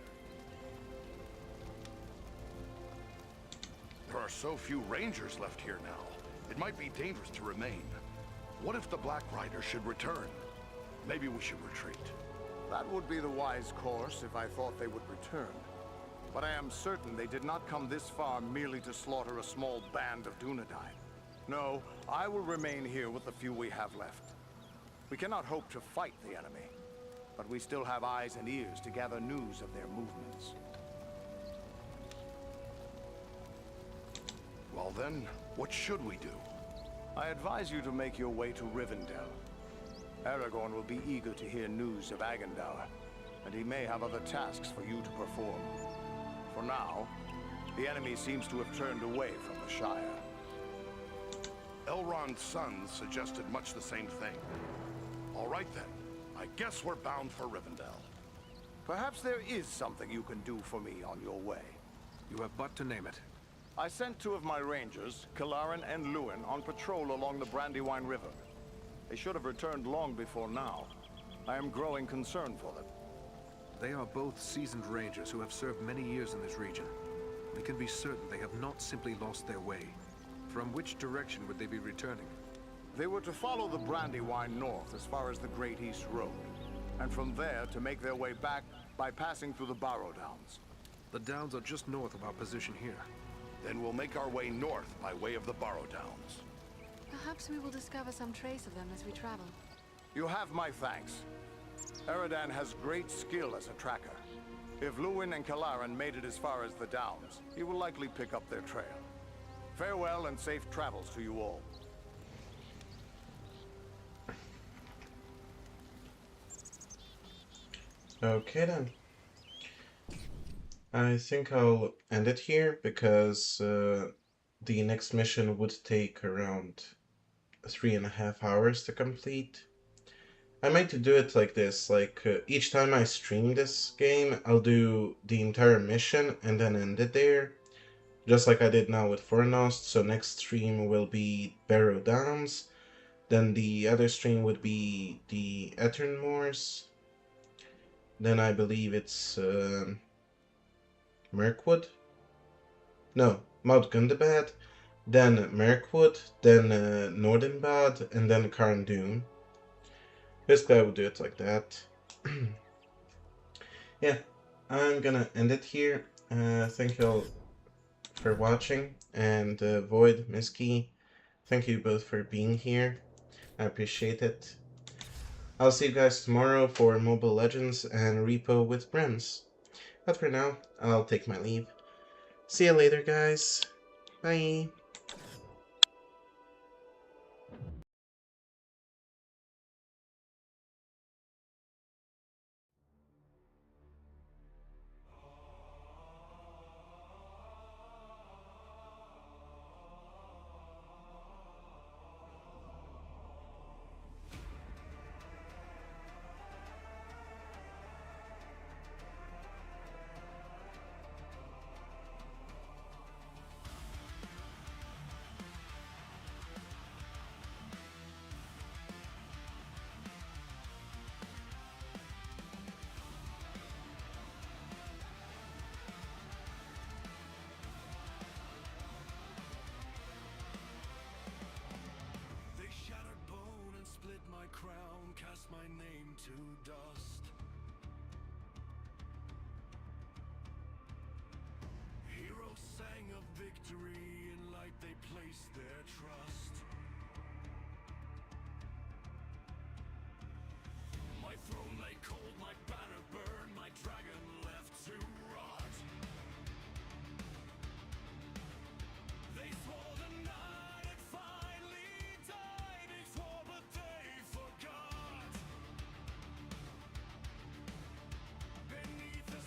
There are so few rangers left here now. It might be dangerous to remain. What if the Black Riders should return? Maybe we should retreat. That would be the wise course if I thought they would return. But I am certain they did not come this far merely to slaughter a small band of Dunedain. No, I will remain here with the few we have left. We cannot hope to fight the enemy, but we still have eyes and ears to gather news of their movements. Well then, what should we do? I advise you to make your way to Rivendell. Aragorn will be eager to hear news of Agandaur, and he may have other tasks for you to perform. For now, the enemy seems to have turned away from the Shire. Elrond's sons suggested much the same thing. All right then, I guess we're bound for Rivendell. Perhaps there is something you can do for me on your way. You have but to name it. I sent two of my rangers, Kilaran and Luin, on patrol along the Brandywine River. They should have returned long before now. I am growing concerned for them. They are both seasoned rangers who have served many years in this region. We can be certain they have not simply lost their way. From which direction would they be returning? They were to follow the Brandywine north as far as the Great East Road, and from there to make their way back by passing through the Barrow Downs. The Downs are just north of our position here. Then we'll make our way north by way of the Barrow Downs. Perhaps we will discover some trace of them as we travel. You have my thanks. Eredan has great skill as a tracker. If Luin and Kilaran made it as far as the Downs, he will likely pick up their trail. Farewell and safe travels to you all. Okay then. I think I'll end it here because the next mission would take around 3.5 hours to complete. I might do it like this, like each time I stream this game, I'll do the entire mission and then end it there. Just like I did now with Fornost, so next stream will be Barrow Downs, then the other stream would be the Ettern Moors, then I believe it's Mirkwood? No, Mount Gundabad, then Mirkwood, then Nordenbad, and then Carn Dûm. Basically I would do it like that. Yeah, I'm gonna end it here. Thank you all for watching, and Void, Miski, thank you both for being here. I appreciate it. I'll see you guys tomorrow for Mobile Legends and Repo with Brems. But for now, I'll take my leave. See you later, guys. Bye. They shattered bone and split my crown, cast my name to dust. Heroes sang of victory